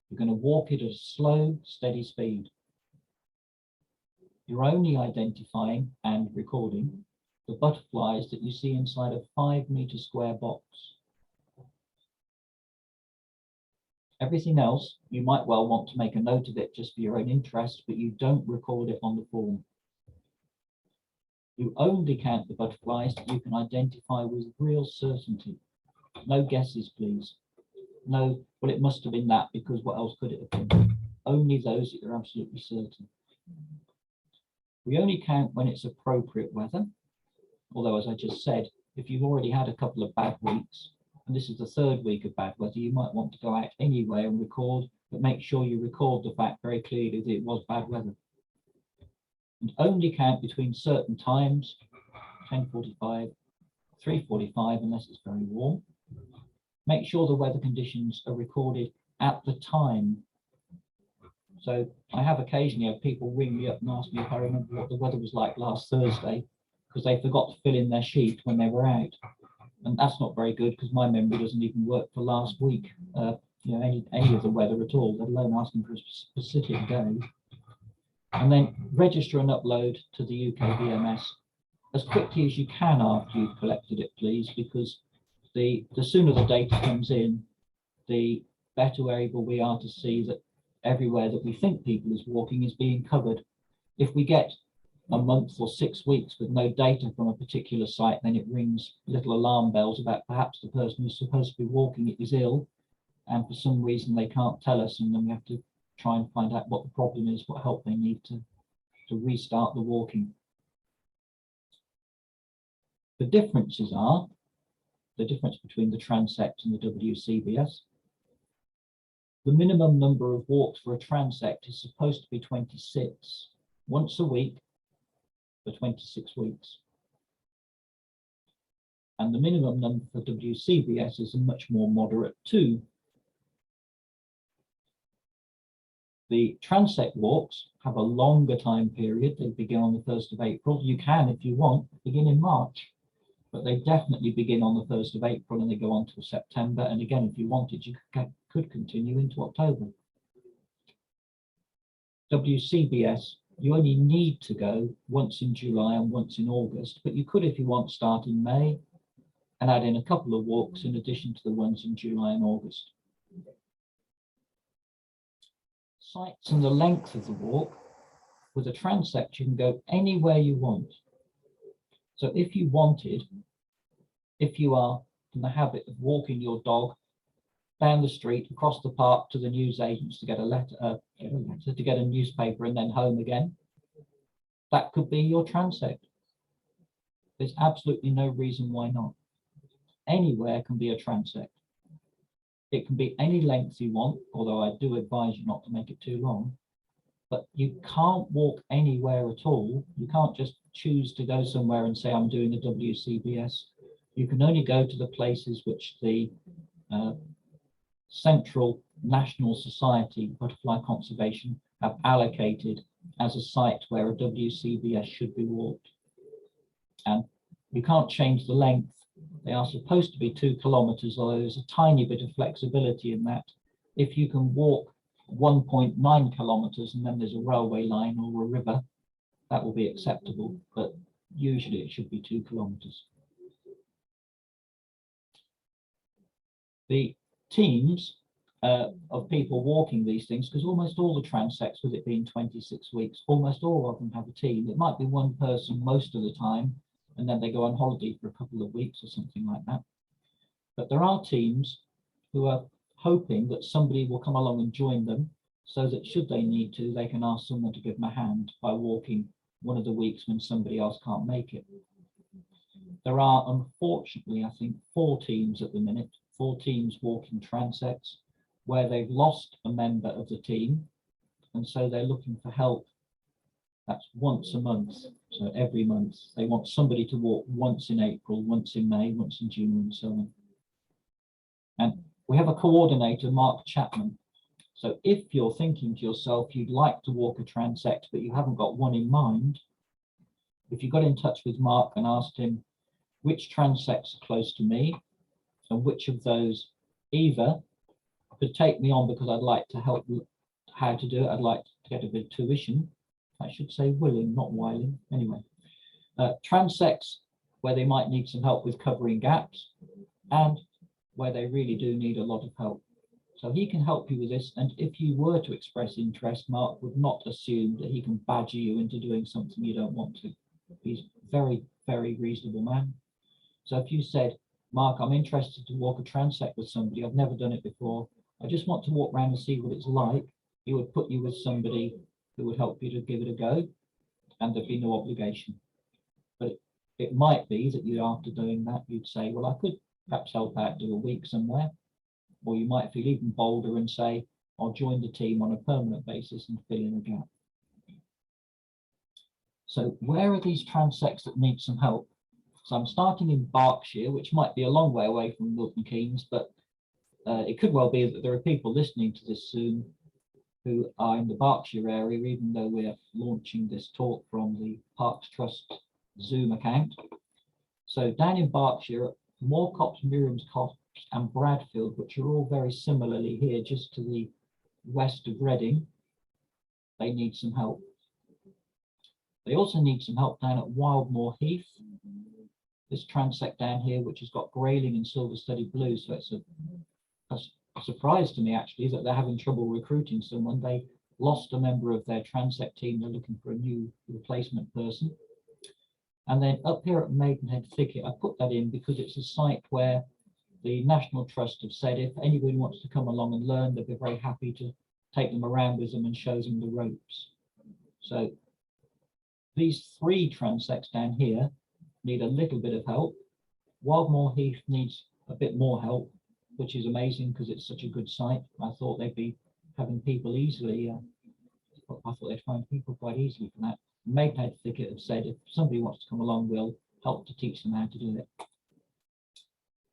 [SPEAKER 1] You're going to walk it at a slow, steady speed. You're only identifying and recording the butterflies that you see inside a 5-meter square box. Everything else, you might well want to make a note of it just for your own interest, but you don't record it on the form. You only count the butterflies that you can identify with real certainty. No guesses, please. No, well, it must have been that because what else could it have been? Only those that you're absolutely certain. We only count when it's appropriate weather. Although, as I just said, if you've already had a couple of bad weeks, and this is the 3rd week of bad weather, you might want to go out anyway and record, but make sure you record the fact very clearly that it was bad weather. And only count between certain times, 10:45, 3:45, unless it's very warm. Make sure the weather conditions are recorded at the time. So I have occasionally had people ring me up and ask me if I remember what the weather was like last Thursday, because they forgot to fill in their sheet when they were out. And that's not very good because my memory doesn't even work for last week, any of the weather at all, let alone asking for a specific day. And then register and upload to the UKBMS as quickly as you can after you've collected it, please, because the sooner the data comes in, the better able we are to see that everywhere that we think people is walking is being covered. If we get a month or 6 weeks with no data from a particular site, then it rings little alarm bells about perhaps the person who's supposed to be walking it is ill, and for some reason they can't tell us, and then we have to try and find out what the problem is, what help they need to restart the walking. The differences are the difference between the Transect and the WCBS. The minimum number of walks for a Transect is supposed to be 26, once a week for 26 weeks. And the minimum number for WCBS is a much more moderate 2. The Transect walks have a longer time period. They begin on the 1st of April. You can, if you want, begin in March, but they definitely begin on the 1st of April and they go on till September. And again, if you wanted, you could continue into October. WCBS, you only need to go once in July and once in August, but you could, if you want, start in May and add in a couple of walks in addition to the ones in July and August. Sites and the length of the walk. With a Transect, you can go anywhere you want. So if you wanted, if you are in the habit of walking your dog down the street, across the park to the newsagents to get a letter, to get a newspaper and then home again, that could be your transect. There's absolutely no reason why not. Anywhere can be a transect. It can be any length you want, although I do advise you not to make it too long. But you can't walk anywhere at all. You can't just choose to go somewhere and say, I'm doing the WCBS. You can only go to the places which the Central National Society Butterfly Conservation have allocated as a site where a WCBS should be walked. And you can't change the length. They are supposed to be 2 kilometers, although there's a tiny bit of flexibility in that. If you can walk 1.9 kilometers and then there's a railway line or a river, that will be acceptable, but usually it should be 2 kilometers. The teams of people walking these things, because almost all the transects, with it being 26 weeks, almost all of them have a team. It might be one person most of the time, and then they go on holiday for a couple of weeks or something like that. But there are teams who are hoping that somebody will come along and join them, so that should they need to, they can ask someone to give them a hand by walking one of the weeks when somebody else can't make it. There are, unfortunately, I think 4 teams at the minute, 4 teams walking transects, where they've lost a member of the team, and so they're looking for help. That's once a month, so every month. They want somebody to walk once in April, once in May, once in June, and so on. And we have a coordinator, Mark Chapman. So if you're thinking to yourself, you'd like to walk a transect, but you haven't got one in mind, if you got in touch with Mark and asked him which transects are close to me, and which of those either could take me on because I'd like to help you how to do it, I'd like to get a bit of tuition. I should say willing, not whiling. Anyway, transects where they might need some help with covering gaps, and where they really do need a lot of help. So he can help you with this, and if you were to express interest, Mark would not assume that he can badger you into doing something you don't want to. He's very, very reasonable man. So if you said, Mark, I'm interested to walk a transect with somebody, I've never done it before, I just want to walk around and see what it's like, he would put you with somebody who would help you to give it a go, and there'd be no obligation. But it might be that you, after doing that, you'd say, well, I could perhaps help out, do a week somewhere. Or you might feel even bolder and say, I'll join the team on a permanent basis and fill in a gap. So where are these transects that need some help? So I'm starting in Berkshire, which might be a long way away from Milton Keynes, but it could well be that there are people listening to this soon who are in the Berkshire area, even though we're launching this talk from the Parks Trust Zoom account. So down in Berkshire, Moorcroft, Miriamscroft and Bradfield, which are all very similarly here, just to the west of Reading, they need some help. They also need some help down at Wildmoor Heath. This transect down here, which has got grayling and silver-studded blue, so it's a surprise to me actually that they're having trouble recruiting someone. They lost a member of their transect team. They're looking for a new replacement person. And then up here at Maidenhead Thicket, I put that in because it's a site where the National Trust have said if anybody wants to come along and learn, they'd be very happy to take them around with them and show them the ropes. So these 3 transects down here need a little bit of help. Wildmoor Heath needs a bit more help, which is amazing because it's such a good site. I thought they'd be having people easily, I thought they'd find people quite easily for that. Maidenhead Thicket have said if somebody wants to come along, we'll help to teach them how to do it.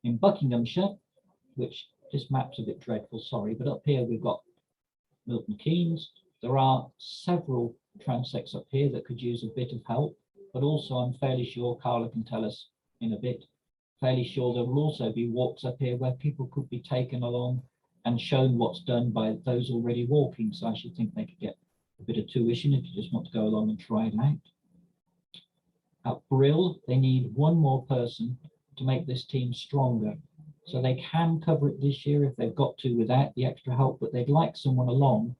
[SPEAKER 1] In Buckinghamshire, which this map's a bit dreadful, sorry, but up here we've got Milton Keynes. There are several transects up here that could use a bit of help, but also I'm fairly sure Carla can tell us in a bit, fairly sure there will also be walks up here where people could be taken along and shown what's done by those already walking. So I should think they could get a bit of tuition if you just want to go along and try it out. At Brill, they need one more person to make this team stronger. So they can cover it this year if they've got to without the extra help, but they'd like someone along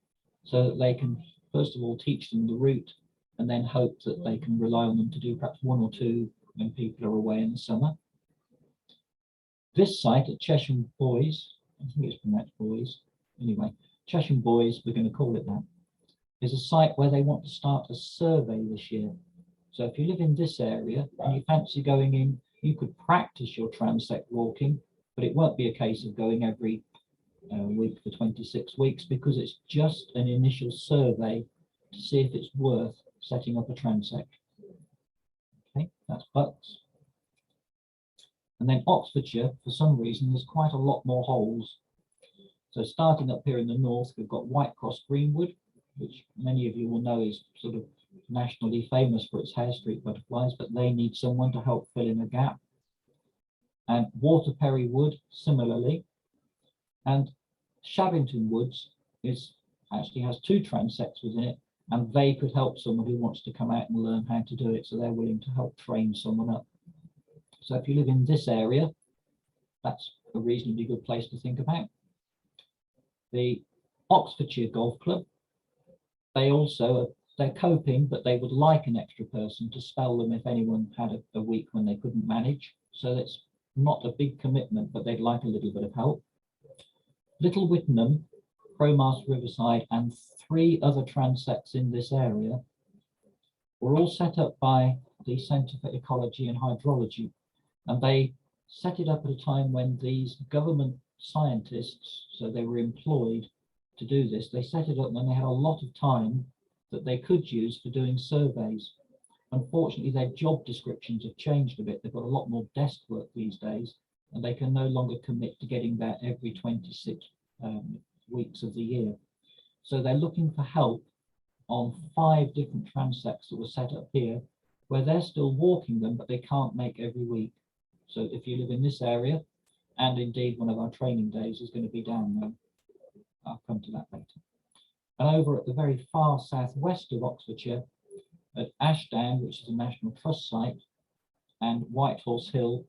[SPEAKER 1] so that they can, first of all, teach them the route and then hope that they can rely on them to do perhaps 1 or 2 when people are away in the summer. This site at Cheshire Boys, I think it's pronounced Boys, anyway, Cheshire Boys, we're going to call it that, is a site where they want to start a survey this year. So if you live in this area and you fancy going in, you could practice your transect walking, but it won't be a case of going every week for 26 weeks, because it's just an initial survey to see if it's worth setting up a transect. Okay, that's Bucks. And then Oxfordshire, for some reason, there's quite a lot more holes. So starting up here in the north, we've got Whitecross Greenwood, which many of you will know is sort of nationally famous for its Hare Street butterflies, but they need someone to help fill in a gap. And Waterperry Wood, similarly. And Shavington Woods actually has 2 transects within it, and they could help someone who wants to come out and learn how to do it. So they're willing to help train someone up. So if you live in this area, that's a reasonably good place to think about. The Oxfordshire Golf Club, they're coping, but they would like an extra person to spell them if anyone had a week when they couldn't manage. So that's not a big commitment, but they'd like a little bit of help. Little Whittenham, Crowmast Riverside, and 3 other transects in this area were all set up by the Centre for Ecology and Hydrology. And they set it up at a time when these government scientists, so they were employed to do this, they set it up when they had a lot of time that they could use for doing surveys. Unfortunately, their job descriptions have changed a bit. They've got a lot more desk work these days, and they can no longer commit to getting there every 26 weeks of the year. So they're looking for help on 5 different transects that were set up here, where they're still walking them, but they can't make every week. So if you live in this area, and indeed one of our training days is going to be down there, I'll come to that later. And over at the very far southwest of Oxfordshire, at Ashdown, which is a National Trust site, and Whitehorse Hill,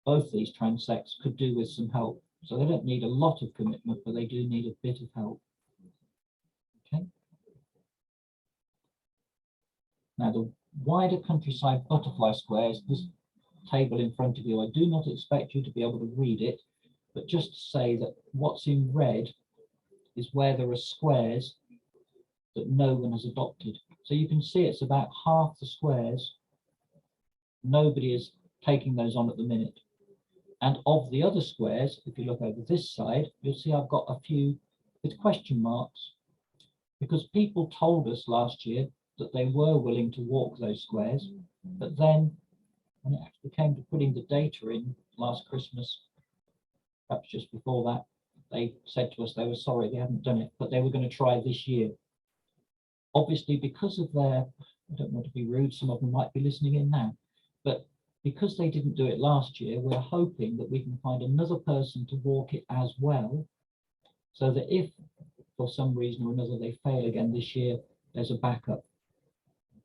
[SPEAKER 1] both these transects could do with some help. So they don't need a lot of commitment, but they do need a bit of help. Okay. Now the wider countryside butterfly squares, this table in front of you, I do not expect you to be able to read it, but just to say that what's in red is where there are squares that no one has adopted. So you can see it's about half the squares. Nobody is taking those on at the minute. And of the other squares, if you look over this side, you'll see I've got a few with question marks, because people told us last year that they were willing to walk those squares, but then when it actually came to putting the data in last Christmas, perhaps just before that, they said to us they were sorry they hadn't done it, but they were going to try this year. Obviously, because of their, I don't want to be rude, some of them might be listening in now, but because they didn't do it last year, we're hoping that we can find another person to walk it as well, so that if for some reason or another they fail again this year, there's a backup.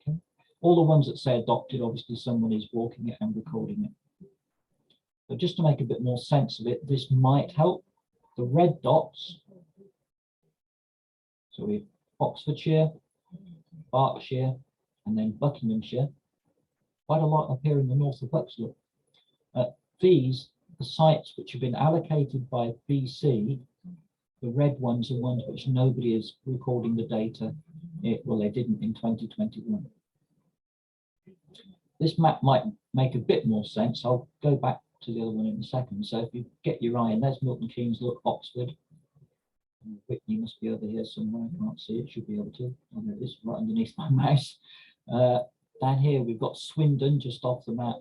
[SPEAKER 1] Okay. All the ones that say adopted, obviously someone is walking it and recording it. But just to make a bit more sense of it, this might help. The red dots, so we've Oxfordshire, Berkshire, and then Buckinghamshire. Quite a lot up here in the north of Buxley. These are sites which have been allocated by BC. The red ones are ones which nobody is recording the data. Well, they didn't in 2021. This map might make a bit more sense. I'll go back to the other one in a second. So if you get your eye in, there's Milton Keynes, look, Oxford. Whitney must be over here somewhere. I can't see it, should be able to. Oh, there it is, right underneath my mouse. Down here, we've got Swindon just off the map,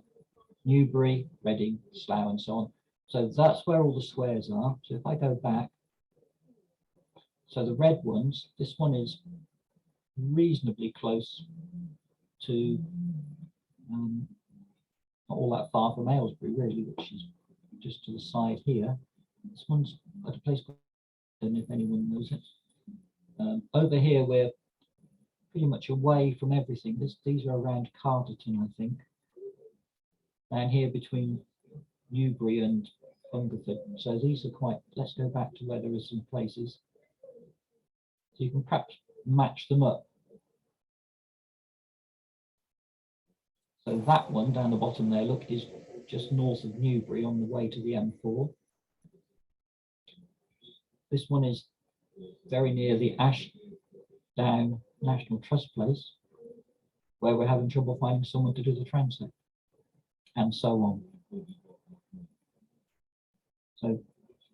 [SPEAKER 1] Newbury, Reading, Slough, and so on. So that's where all the squares are. So if I go back, so the red ones, this one is reasonably close to, not all that far from Aylesbury, really, which is just to the side here. This one's at a place called, I don't know if anyone knows it. Over here, we're pretty much away from everything. These are around Carterton, I think. And here between Newbury and Hungerford. So these are quite, let's go back to where there are some places. So you can perhaps match them up. So that one down the bottom there, look, is just north of Newbury on the way to the M4. This one is very near the Ashdown National Trust place, where we're having trouble finding someone to do the transect, and so on. So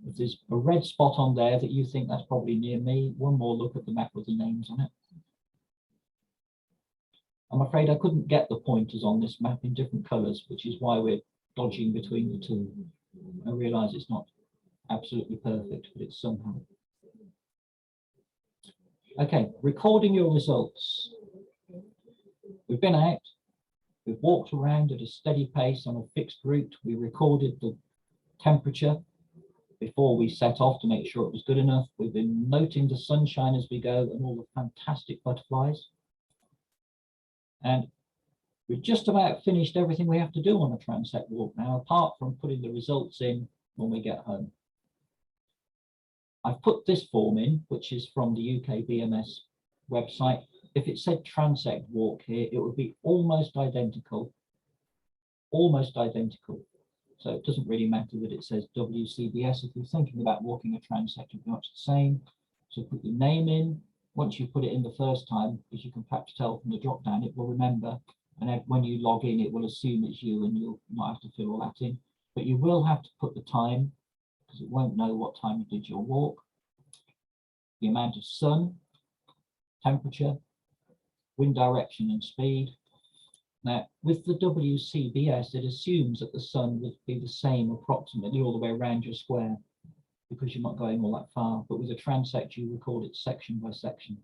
[SPEAKER 1] if there's a red spot on there that you think that's probably near me, one more look at the map with the names on it. I'm afraid I couldn't get the pointers on this map in different colours, which is why we're dodging between the two. I realise it's not absolutely perfect, but it's somehow. Okay, recording your results. We've been out, we've walked around at a steady pace on a fixed route. We recorded the temperature before we set off to make sure it was good enough. We've been noting the sunshine as we go and all the fantastic butterflies. And we've just about finished everything we have to do on a transect walk now, apart from putting the results in when we get home. I've put this form in, which is from the UKBMS website. If it said transect walk here, it would be almost identical. Almost identical. So it doesn't really matter that it says WCBS. If you're thinking about walking a transect, it'll be much the same. So put your name in. Once you put it in the first time, as you can perhaps tell from the drop down, it will remember. And then when you log in, it will assume it's you and you'll not have to fill all that in. But you will have to put the time, because it won't know what time you did your walk, the amount of sun, temperature, wind direction and speed. Now, with the WCBS, it assumes that the sun would be the same approximately all the way around your square, because you're not going all that far. But with a transect, you record it section by section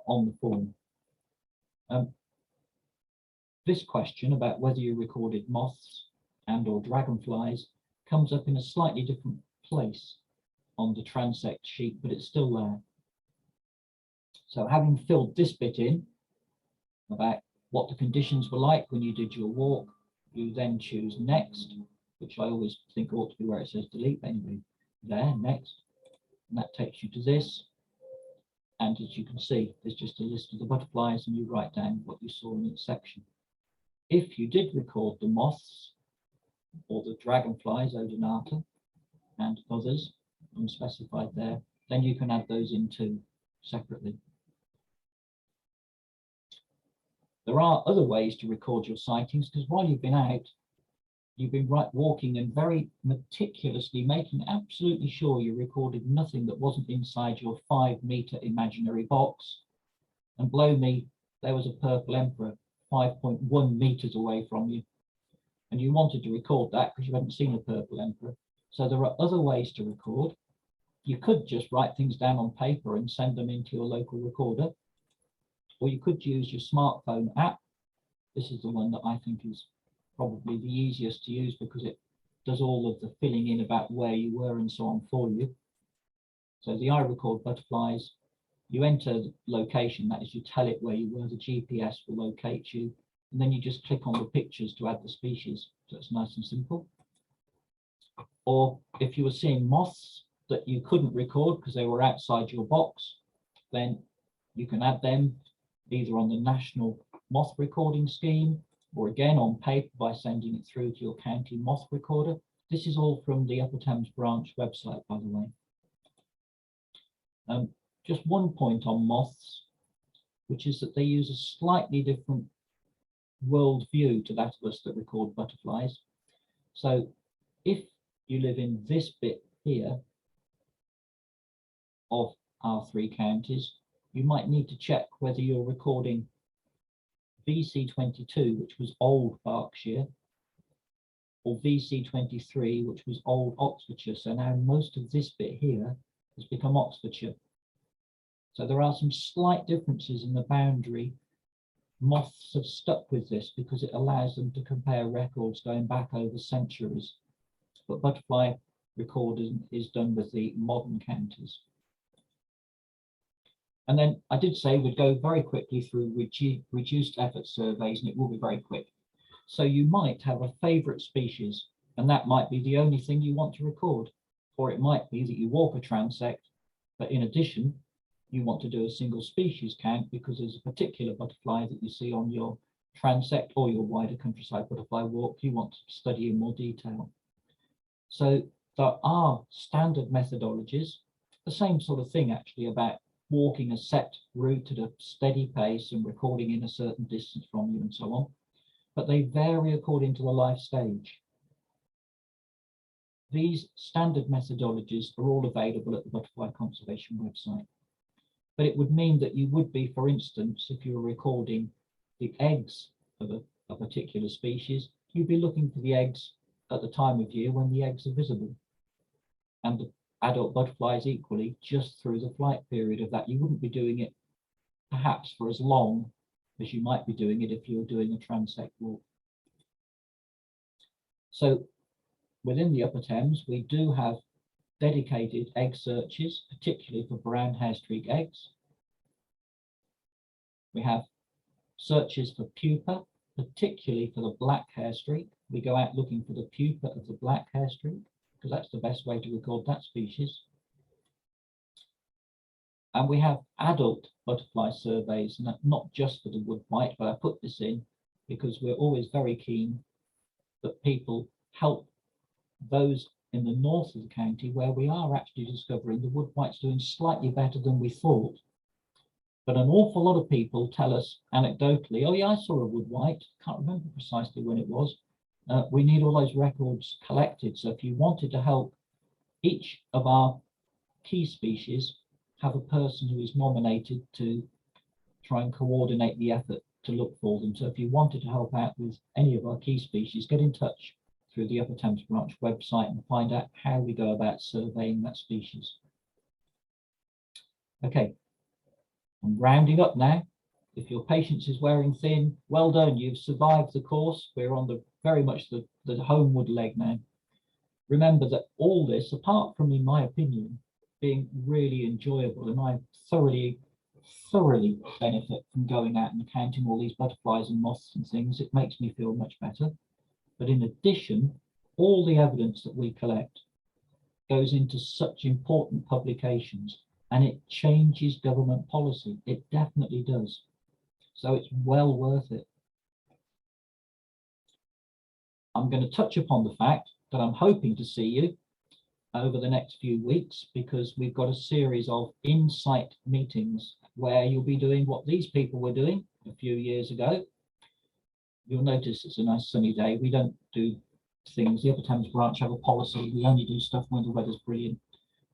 [SPEAKER 1] on the form. This question about whether you recorded moths and or dragonflies comes up in a slightly different place on the transect sheet, but it's still there. So having filled this bit in about what the conditions were like when you did your walk, you then choose next, which I always think ought to be where it says delete, anyway, there, next, and that takes you to this. And as you can see, there's just a list of the butterflies and you write down what you saw in each section. If you did record the moths or the dragonflies, odonata, and others unspecified there, then you can add those in too separately. There are other ways to record your sightings, because while you've been out, you've been walking and very meticulously making absolutely sure you recorded nothing that wasn't inside your 5-meter imaginary box. And blow me, there was a purple emperor 5.1 meters away from you. And you wanted to record that because you hadn't seen a purple emperor. So there are other ways to record. You could just write things down on paper and send them into your local recorder. Or you could use your smartphone app. This is the one that I think is probably the easiest to use because it does all of the filling in about where you were and so on for you. So the I record butterflies, you enter the location, that is, you tell it where you were, the GPS will locate you, and then you just click on the pictures to add the species. So it's nice and simple. Or if you were seeing moths that you couldn't record because they were outside your box, then you can add them either on the National Moth Recording Scheme or again on paper by sending it through to your county moth recorder. This is all from the Upper Thames branch website, by the way. Just one point on moths, which is that they use a slightly different world view to that of us that record butterflies. So if you live in this bit here of our 3 counties, you might need to check whether you're recording VC22, which was old Berkshire, or VC23, which was old Oxfordshire. So now most of this bit here has become Oxfordshire. So there are some slight differences in the boundary. Moths have stuck with this because it allows them to compare records going back over centuries. But butterfly recording is done with the modern counties. And then I did say we'd go very quickly through reduced effort surveys, and it will be very quick. So you might have a favorite species, and that might be the only thing you want to record. Or it might be that you walk a transect, but in addition, you want to do a single species count because there's a particular butterfly that you see on your transect or your wider countryside butterfly walk you want to study in more detail. So there are standard methodologies, the same sort of thing actually, about walking a set route at a steady pace and recording in a certain distance from you and so on, but they vary according to the life stage. These standard methodologies are all available at the Butterfly Conservation website. But it would mean that you would be, for instance, if you were recording the eggs of a particular species, you'd be looking for the eggs at the time of year when the eggs are visible. And the adult butterflies equally, just through the flight period of that. You wouldn't be doing it perhaps for as long as you might be doing it if you were doing a transect walk. So within the Upper Thames, we do have dedicated egg searches, particularly for brown hairstreak eggs. We have searches for pupa, particularly for the black hairstreak. We go out looking for the pupa of the black hairstreak, because that's the best way to record that species. And we have adult butterfly surveys, and not just for the wood white, but I put this in because we're always very keen that people help those in the north of the county where we are actually discovering the wood white's doing slightly better than we thought. But an awful lot of people tell us anecdotally, oh yeah, I saw a wood white, can't remember precisely when it was. We need all those records collected. So if you wanted to help each of our key species, have a person who is nominated to try and coordinate the effort to look for them. So if you wanted to help out with any of our key species, get in touch through the Upper Thames Branch website and find out how we go about surveying that species. Okay, I'm rounding up now. If your patience is wearing thin, well done, you've survived the course. We're on the very much the homeward leg now. Remember that all this, apart from, in my opinion, being really enjoyable, and I thoroughly benefit from going out and counting all these butterflies and moths and things, it makes me feel much better. But in addition, all the evidence that we collect goes into such important publications, and it changes government policy. It definitely does. So it's well worth it. I'm going to touch upon the fact that I'm hoping to see you over the next few weeks, because we've got a series of insight meetings where you'll be doing what these people were doing a few years ago. You'll notice it's a nice sunny day. We don't do things. The Upper Thames Branch have a policy. We only do stuff when the weather's brilliant,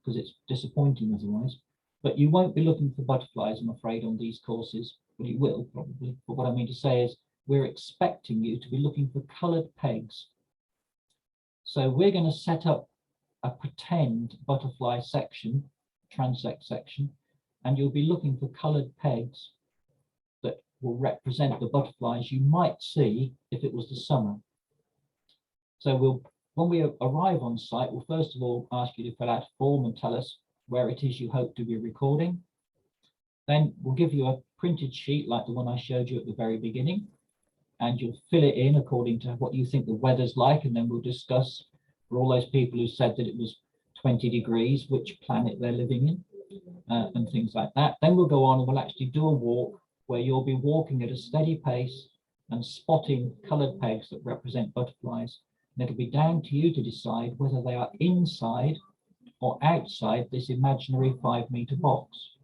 [SPEAKER 1] because it's disappointing otherwise. But you won't be looking for butterflies, I'm afraid, on these courses. Well, you will probably. But what I mean to say is we're expecting you to be looking for coloured pegs. So we're going to set up a pretend butterfly section, transect section, and you'll be looking for coloured pegs that will represent the butterflies you might see if it was the summer. So when we arrive on site, we'll first of all ask you to fill out a form and tell us where it is you hope to be recording. Then we'll give you a printed sheet like the one I showed you at the very beginning, and you'll fill it in according to what you think the weather's like, and then we'll discuss for all those people who said that it was 20 degrees, which planet they're living in, and things like that. Then we'll go on and we'll actually do a walk where you'll be walking at a steady pace and spotting coloured pegs that represent butterflies. And it'll be down to you to decide whether they are inside or outside this imaginary 5-metre box.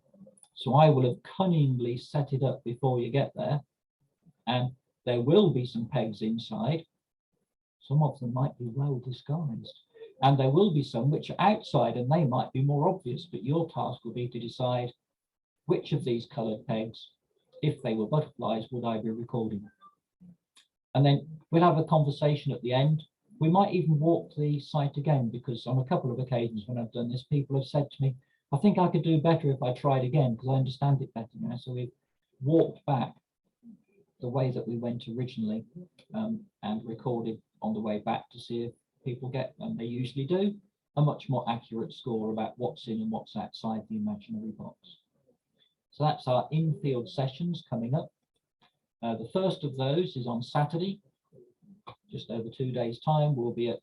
[SPEAKER 1] So I will have cunningly set it up before you get there, and there will be some pegs inside. Some of them might be well disguised, and there will be some which are outside, and they might be more obvious, but your task will be to decide which of these coloured pegs, if they were butterflies, would I be recording. And then we'll have a conversation at the end. We might even walk the site again, because on a couple of occasions when I've done this, people have said to me, I think I could do better if I tried again, because I understand it better now. So we've walked back the way that we went originally, and recorded on the way back to see if people get, and they usually do, a much more accurate score about what's in and what's outside the imaginary box. So that's our in-field sessions coming up. The first of those is on Saturday, just over 2 days' time. We'll be at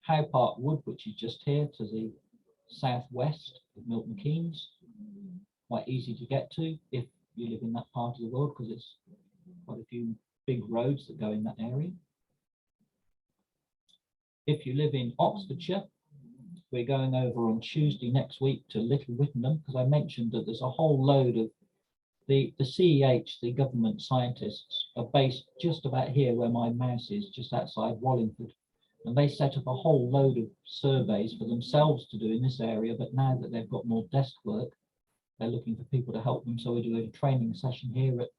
[SPEAKER 1] Howe Park Wood, which is just here to the southwest of Milton Keynes. Quite easy to get to if you live in that part of the world, because it's quite a few big roads that go in that area. If you live in Oxfordshire, we're going over on Tuesday next week to Little Wittenham, because I mentioned that there's a whole load of the CEH, the government scientists, are based just about here where my mouse is, just outside Wallingford. And they set up a whole load of surveys for themselves to do in this area, but now that they've got more desk work, they're looking for people to help them. So we do a training session here at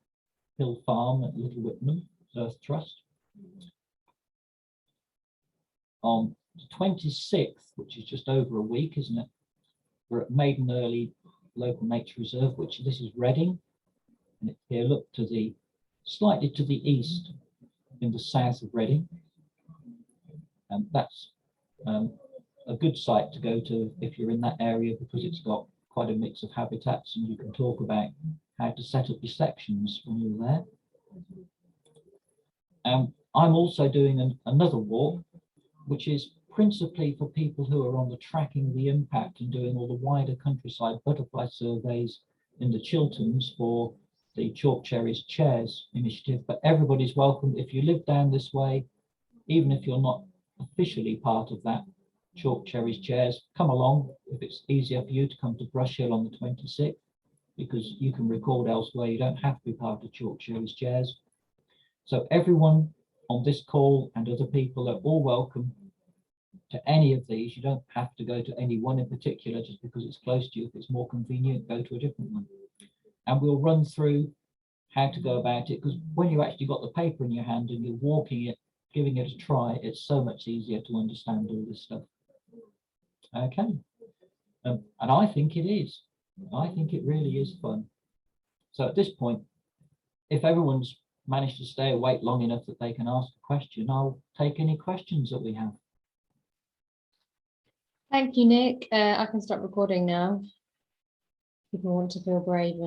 [SPEAKER 1] Hill Farm at Little Wittenham Earth Trust. On the 26th, which is just over a week, isn't it? We're at Maiden Early Local Nature Reserve, which this is Reading. And it's here, look to the, slightly to the east in the south of Reading. And that's a good site to go to if you're in that area, because it's got quite a mix of habitats, and you can talk about how to set up your sections when you're there. I'm also doing another walk, which is principally for people who are on the tracking the impact and doing all the wider countryside butterfly surveys in the Chilterns for the Chalk Cherries Chairs initiative. But everybody's welcome. If you live down this way, even if you're not officially part of that Chalk Cherries Chairs, come along if it's easier for you to come to Brush Hill on the 26th, because you can record elsewhere. You don't have to be part of Chalk Cherries Chairs. So everyone on this call and other people are all welcome to any of these. You don't have to go to any one in particular just because it's close to you. If it's more convenient, go to a different one. And we'll run through how to go about it, because when you actually got the paper in your hand and you're walking it, giving it a try, it's so much easier to understand all this stuff. Okay. And I think it is. I think it really is fun. So at this point, if everyone's managed to stay awake long enough that they can ask a question, I'll take any questions that we have.
[SPEAKER 2] Thank you, Nick. I can stop recording now. People want to feel brave and